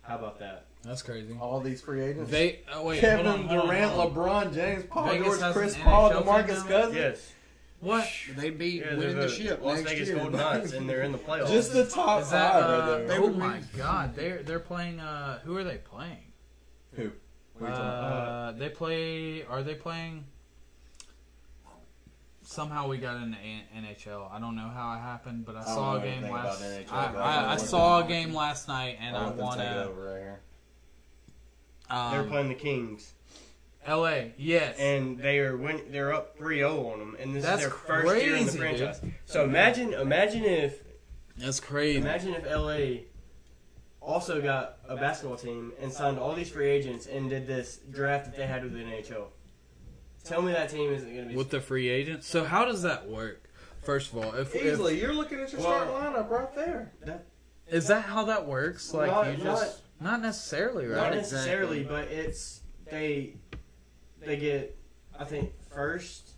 How about that? That's crazy. All these free agents. Wait, Kevin Durant, LeBron James, Paul George, Chris Paul, DeMarcus Cousins. Yes. What? They'd be winning the ship Las next Vegas year. Golden Knights, and they're in the playoffs. Just the top Is that, five right there. oh my God, they're playing. Who are they playing? Who? What are you talking about? They play. Are they playing? Somehow we got in the NHL. I don't know how it happened, but I saw a game last. I saw a game last night, and I want to. Right here. They're playing the Kings. LA, yes. And they're up 3-0 on them, and this That's is their first year in the crazy, franchise. dude. So imagine if That's crazy. Imagine if LA also got a basketball team and signed all these free agents and did this draft that they had with the NHL. Tell me that team isn't going to be with the free agents. So how does that work? First of all, Easily, you're looking at your starting lineup right there. Is that how that works? Like not necessarily, right? Not necessarily, but it's they get first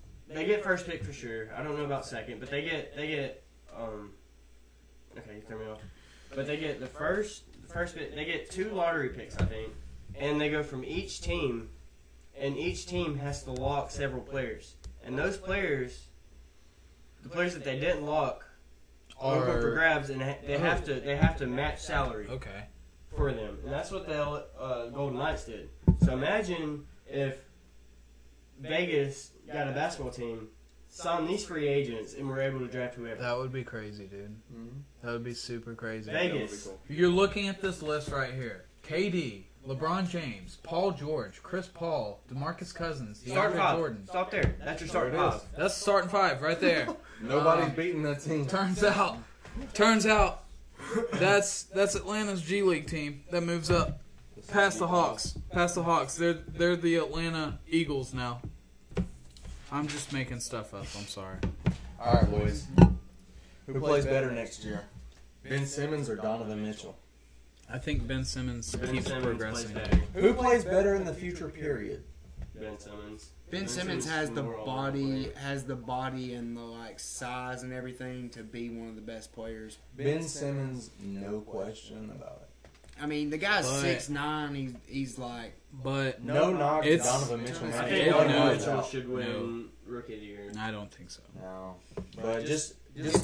pick for sure. I don't know about second, but they get okay, you threw me off. But they get the first pick. They get 2 lottery picks, I think, and they go from each team, and each team has to lock several players, and those players, the players that they didn't lock, are open for grabs, and they have to match salary. Okay. For them, and that's what the Golden Knights did. So imagine if Vegas got a basketball team, signed these free agents, and were able to draft whoever. That would be crazy, dude. Mm-hmm. That would be super crazy. Vegas. Cool. You're looking at this list right here: KD, LeBron James, Paul George, Chris Paul, DeMarcus Cousins, DeAndre Jordan. Stop there. That's your starting 5. That's the starting 5 right there. Nobody's beating that team. Turns out. That's Atlanta's G League team that moves up past the Hawks. They're the Atlanta Eagles now. I'm just making stuff up. I'm sorry. All right, boys. Who plays better next year? Ben Simmons or Donovan Mitchell? I think Ben Simmons keeps progressing. Who plays better in the future? Period. Ben Simmons. Ben Simmons has the body and the size and everything to be one of the best players. Ben Simmons, no question about it. I mean, the guy's 6'9". He's like, but no knock to Donovan Mitchell. I think Donovan Mitchell should win Rookie of the Year. I don't think so. No, but just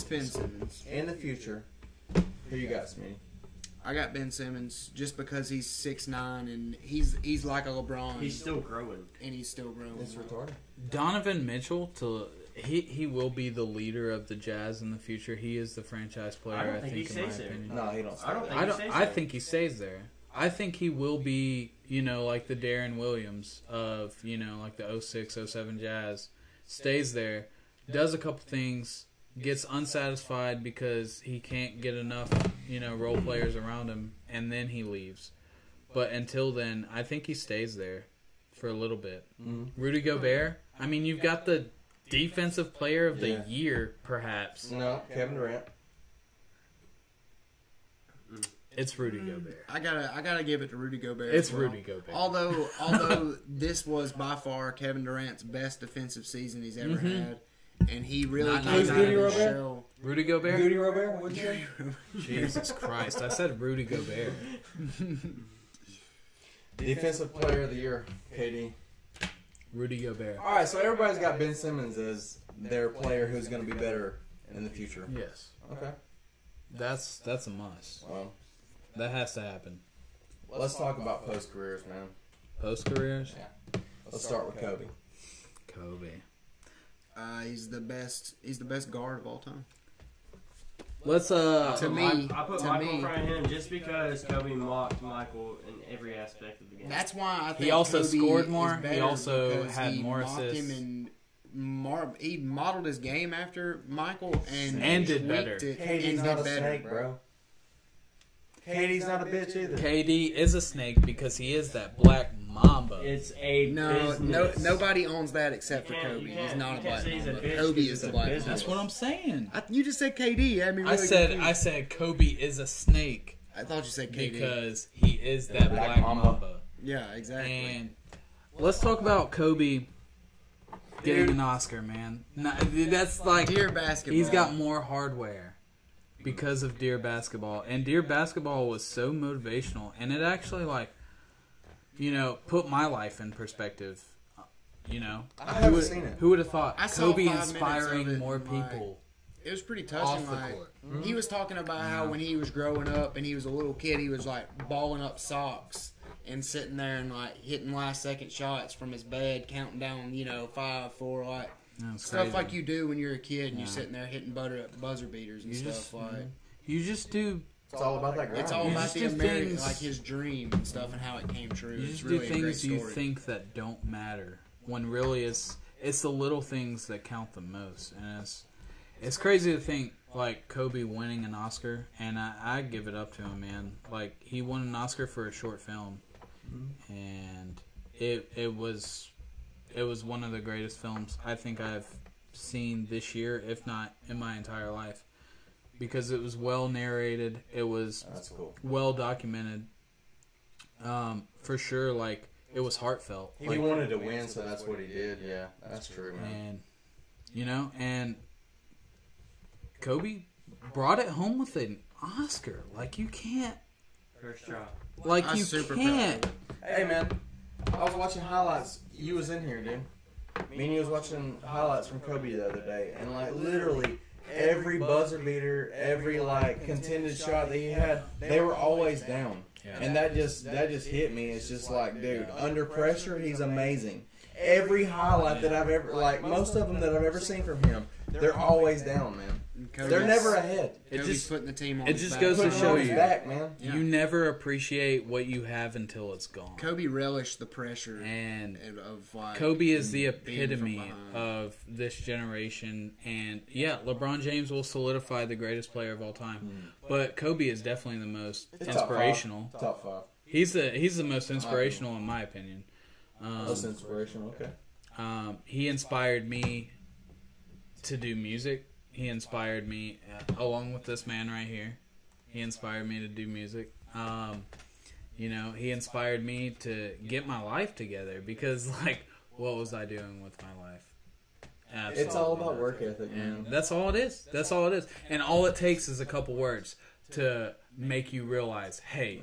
Ben Simmons in the future. Who you got, Smitty? I got Ben Simmons just because he's 6'9" and he's like a LeBron. He's still growing. And he's still growing. It's retarded. Donovan Mitchell, he will be the leader of the Jazz in the future. He is the franchise player, I don't think he in my stays there. opinion. No, he don't. I think he stays there. I think he will be, like the Darren Williams of, like the 06, 07 Jazz. Stays there, does a couple things, gets unsatisfied because he can't get enough, role players around him, and then he leaves. But until then, I think he stays there for a little bit. Mm-hmm. Rudy Gobert. I mean, you've got the defensive player of the year, perhaps. No, Kevin Durant. It's Rudy Gobert. I gotta give it to Rudy Gobert. It's as well. Rudy Gobert. Although this was by far Kevin Durant's best defensive season he's ever had, and he really Not came out Rudy of his Gobert? shell. Rudy Gobert? Rudy Gobert, what'd you say? Jesus Christ. I said Rudy Gobert. Defensive player of the year, KD. Rudy Gobert. All right, so everybody's got Ben Simmons as their player who's going to be better in the future. Yes. Okay. That's a must. Well, That has to happen. let's talk about post careers, man. Post careers? Yeah. Let's start with Kobe. Kobe. He's the best. He's the best guard of all time. Let's To me, I put to Michael me- in front of him just because Kobe mocked Michael in every aspect of the game. That's why I think He also Kobe scored is more. He better also because had he more mocked assists. him and he modeled his game after Michael And did better. tweaked it KD's and not did a better. snake, bro. KD's not a bitch either. KD is a snake because he is that black mamba. It's a No, business. nobody owns that except for You can't- Kobe. you can't- He's not you a can't black say he's a mamba. bitch Kobe 'cause is it's the a black business. That's mamba. what I'm saying. You just said KD. I mean, I said Kobe is a snake I thought you said KD. because he is that black mamba. Yeah, exactly. And let's talk about Kobe getting an Oscar, man. That's like Dear basketball. he's got more hardware because of Dear Basketball, and Dear Basketball was so motivational, and it actually put my life in perspective. I haven't seen it. Who would have thought I saw Kobe 5 minutes of inspiring it, more and, like, people It was pretty off touching. the Like court? he was talking about how when he was growing up and he was a little kid, he was like balling up socks and sitting there and like hitting last second shots from his bed, counting down 5, 4, like That's stuff crazy. like you do when you're a kid and Yeah. you're sitting there hitting buzzer beaters and You stuff just- like. You just do. It's all about that grind. It's all You about just the do American, things- like his dream and stuff and how it came true. You It's just really do a great things you story. think that don't matter when really it's the little things that count the most, and it's crazy to think like Kobe winning an Oscar, and I give it up to him, man. Like he won an Oscar for a short film, and it was one of the greatest films I think I've seen this year, if not in my entire life, because it was well narrated, it was That's cool. well documented, for sure. Like it was heartfelt. He wanted to win, so that's what he did. Yeah, that's true, man. And and Kobe brought it home with an Oscar. Like you can't, First try. like I'm you super can't. proud. Hey, man. I was watching highlights. You was in here, dude. Me and you was watching highlights from Kobe the other day, and like literally every buzzer beater, every like contended shot that he had, they were always down. Yeah. And that just hit me. It's just like, dude, under pressure, he's amazing. Every highlight that I've ever, like most of them that I've ever seen from him, they're always down, man. Kobe's- They're never ahead. Kobe's just- putting the team on it his just back. goes to Putting it show on his you. back, man. Yeah. You never appreciate what you have until it's gone. Kobe relished the pressure And of like Kobe is the being from epitome behind. of this generation, and yeah, LeBron James will solidify the greatest player of all time. But Kobe is definitely the most It's inspirational. Top five. He's the most inspirational in my opinion. Most inspirational. Okay. He inspired me to do music. He inspired me, along with this man right here. He inspired me to do music. He inspired me to get my life together because, like, what was I doing with my life? Absolutely It's all about nothing. work ethic, man. And that's all it is. That's all it is. And all it takes is a couple words to make you realize, hey,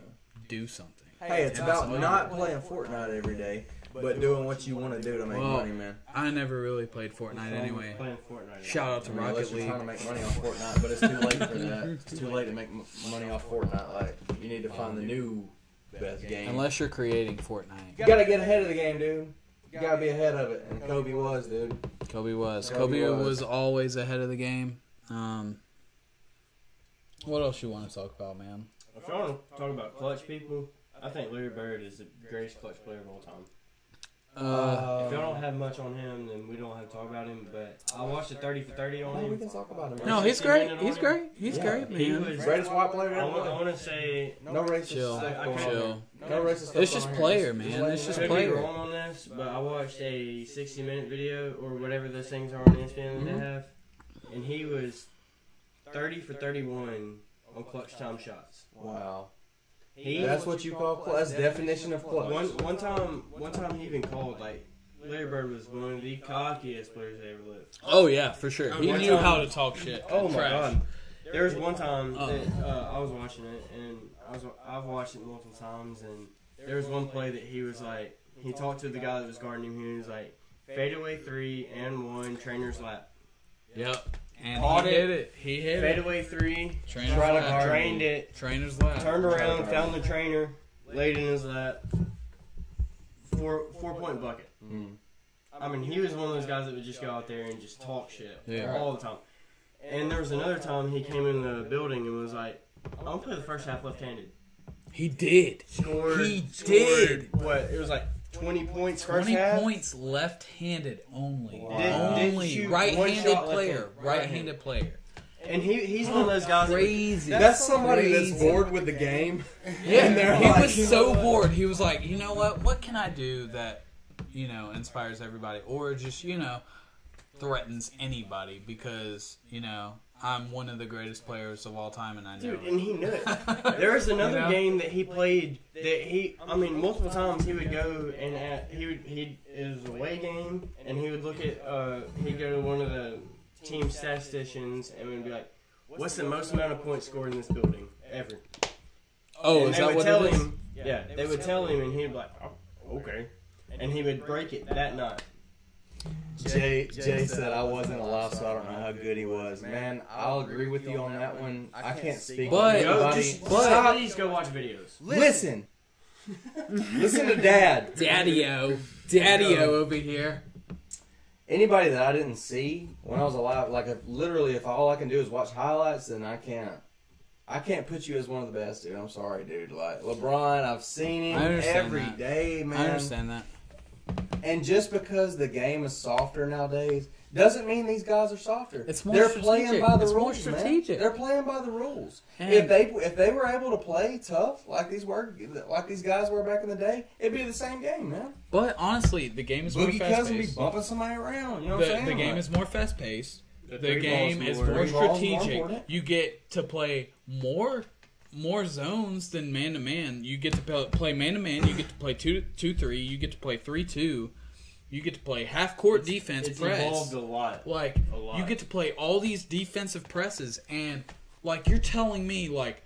do something. Hey, it's And that's about all not it is. playing Fortnite every day, but doing what you want to do to make Well, money, man. I never really played Fortnite anyway. Playing Fortnite. Shout out to I mean, unless Rocket you're trying to League. make money off Fortnite, but it's too late for that. It's too late to make money off Fortnite. Like, you need to find the new best game. Unless you're creating Fortnite. You gotta get ahead of the game, dude. You gotta be ahead of it, and Kobe was, dude. Kobe was. Kobe Kobe was. was always ahead of the game. What else you want to talk about, man? If you want to talk about clutch people, I think Larry Bird is the greatest clutch player of all time. If y'all don't have much on him, then we don't have to talk about him. But I watched the 30 for 30 on Oh, we him. can talk about him. No, Man. he's great. He's great. He's Yeah. great, He man. was- Greatest white player I ever. want to say No racist Chill. stuff I going on can't- here. Chill. No racist stuff. It's just going on player, here. man. letting It's just you know. could be player. wrong on this, but I watched a 60-minute video or whatever those things are on ESPN that they have, and he was 30 for 31 on clutch time shots. Wow. That's what you call clutch? That's definition of clutch. One time he even called, like, Larry Bird was one of the cockiest players I ever lived. Oh, yeah, for sure. He knew how to talk shit. Oh, my God. There was one time that I was watching it, and I've watched it multiple times, and there was one play that he was like, he talked to the guy that was guarding him, he was like, fadeaway 3 and 1, trainer's lap. Yep. And Caught he hit it. He hit it. Fadeaway 3, Trainer's lap. drained it, Trainer's lap. turned around, found the trainer, laid in his lap. 4-point bucket. I mean, he was one of those guys that would just go out there and just talk shit all the time. And there was another time he came in the building and was like, I'm going to play the first half left-handed. He did. Scored. What? It was like 20 points first 20 half. points left-handed only. Wow. Only Did right-handed shot player. left-handed. Right-handed player. And he's one of those guys. Crazy. That's somebody that's bored with the game. Yeah, And he like, was so bored. He was like, you know what? What can I do that, inspires everybody, or just threatens anybody? Because I'm one of the greatest players of all time, and I know. Dude, and he knew it. There was another game that he played that multiple times he would go and it was a away game, and he would look at he'd go to one of the team statisticians and would be like, "What's the most amount of points scored in this building ever?" Oh, and is that what it is? Yeah, they would tell him, and he'd be like, "Oh, okay," and he would break it that night. Jay said I wasn't alive, so I don't know how good he was. Man, I'll agree with you on that one. I can't speak But- for anybody. Please go watch videos. Listen. Listen to Dad. Daddy-o over here. Anybody that I didn't see when I was alive, like literally, if all I can do is watch highlights, then I can't put you as one of the best, dude. I'm sorry, dude. Like LeBron, I've seen him every day, man. I understand that. And just because the game is softer nowadays doesn't mean these guys are softer. It's more They're strategic. playing by the It's more rules, strategic. man. They're playing by the rules. And If they were able to play tough like these guys were back in the day, it'd be the same game, man. But honestly, the game is more Boogie Cousins be fast-paced. bumping somebody around. You know what I'm saying? The game is more fast-paced. The three game balls is more- more three balls more strategic. important. You get to play more zones than man-to-man. You get to play man-to-man. You get to play 2-3. You get to play 3-2. You get to play half-court defense It's press. evolved a lot. Like, A lot. you get to play all these defensive presses, and, like, you're telling me, like,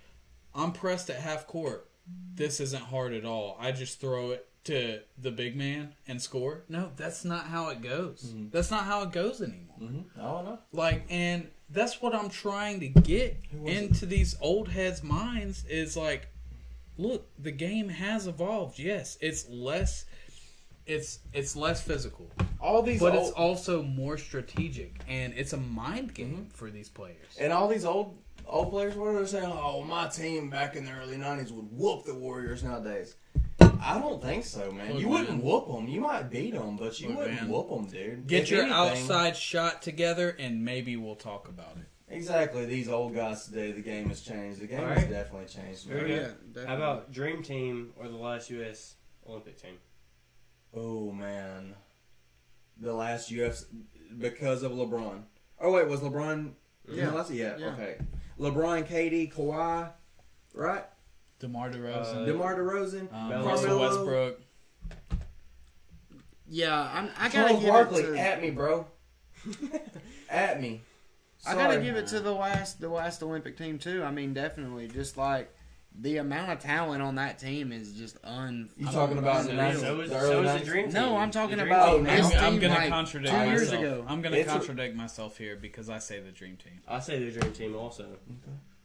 I'm pressed at half-court. This isn't hard at all. I just throw it to the big man and score. No, that's not how it goes. Mm-hmm. That's not how it goes anymore. Mm-hmm. I don't know. Like, and that's what I'm trying to get into these old heads' minds is, like, look, the game has evolved. Yes, it's less... It's less physical, it's also more strategic, and it's a mind game for these players. And all these old players, what are they saying? Oh, my team back in the early 90s would whoop the Warriors nowadays. I don't think so, man. Look, You wouldn't whoop them. You might beat them, but you Look, wouldn't man. whoop them, dude. Get If your anything- outside shot together, and maybe we'll talk about it. Exactly. These old guys today, the game has changed. The game All has right. definitely changed. Very Man. good. Yeah, definitely. How about Dream Team or the last U.S. Olympic team? Oh, man. The last UFC, because of LeBron. Oh, wait, was LeBron? Yeah. Yeah, Yeah. okay. LeBron, KD, Kawhi, right? DeMar DeRozan, DeMar DeRozan, Russell Carmelo, Westbrook. Yeah, I gotta Charles give Barkley. it to. At me, bro. At me. I gotta Sorry. give it to the last Olympic team too. I mean, definitely, just like the amount of talent on that team is just You talking about the unreal. 90s? So is the early the 90s? Dream Team. No, I'm talking The Dream about Team. this I'm team gonna like contradict 2 years myself. ago. I'm gonna It's a- contradict myself here because I say the Dream Team. I say the Dream Team also.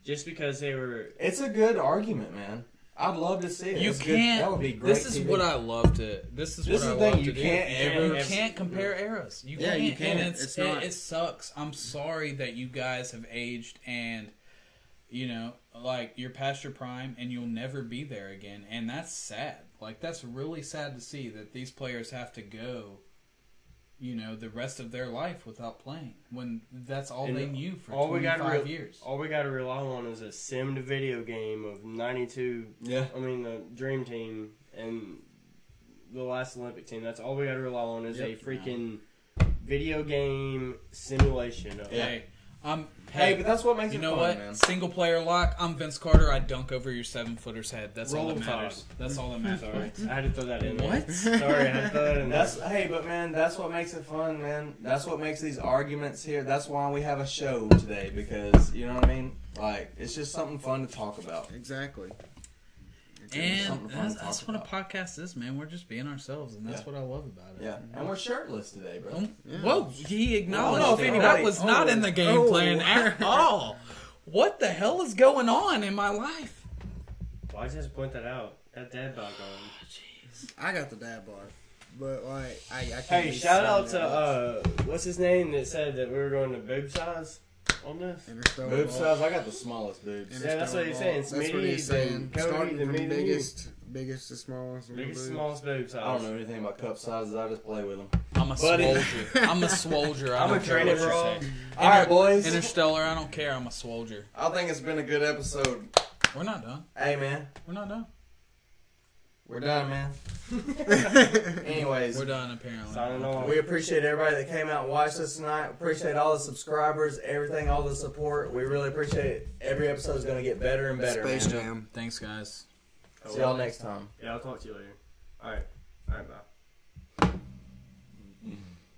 Just because they were... It's a good argument, man. I'd love to see it. You It's good. can't. That would be great. This is TV. what I love to. This is This what is I the thing, love you to do. can't You ever- can't compare eras. You Yeah, can't. you can't. And It's not. it sucks. I'm sorry that you guys have aged and like you're past your prime and you'll never be there again. And that's sad. Like that's really sad to see that these players have to go. The rest of their life without playing when that's all And they knew for all we 25 years. All we got to rely on is a simmed video game of 92. Yeah. I mean, the Dream Team, and the last Olympic team. That's all we got to rely on is a freaking video game simulation. Hey, but that's what makes it fun, what? man. Single player lock. I'm Vince Carter. I dunk over your 7-footer's head. That's all Roll that matters. That's all that matters. Sorry, I had to throw that in there. What? Sorry, I had to throw that in there. Hey, but man, that's what makes it fun, man. That's what makes these arguments here. That's why we have a show today, because you know what I mean. Like, it's just something fun to talk about. Exactly. And that's what a podcast is, man. We're just being ourselves, and that's what I love about it. Yeah, and we're shirtless today, bro. Whoa, he acknowledged I don't know if that. anybody- That was not in the game plan at all. What the hell is going on in my life? Why'd you have to point that out? That dad bod on. I got the dad bar, but like I can't. Hey, be shout out saying to what's his name that said that we were going to boob size on this. Interstellar Boob Ball. size, I got the smallest boobs. Yeah, that's what he's saying. That's what Smitty, he's saying. then Cody, Starting then from me, then you. biggest to smallest. Biggest, smallest boob size. I don't know anything about cup sizes. I just play with them. I'm a Buddy. swolger. I'm a swolger. I I'm a don't care trainer, what you bro. say. All right, boys. Interstellar, I don't care. I'm a swolger. I think it's been a good episode. We're not done. Hey, man. We're not done. We're done, man. Anyways, We're done, apparently. Signing off. we appreciate everybody that came out and watched us tonight. Appreciate all the subscribers, everything, all the support. We really appreciate it. Every episode is going to get better and better, Space man. Jam. Thanks, guys. See y'all next time. Yeah, I'll talk to you later. All right.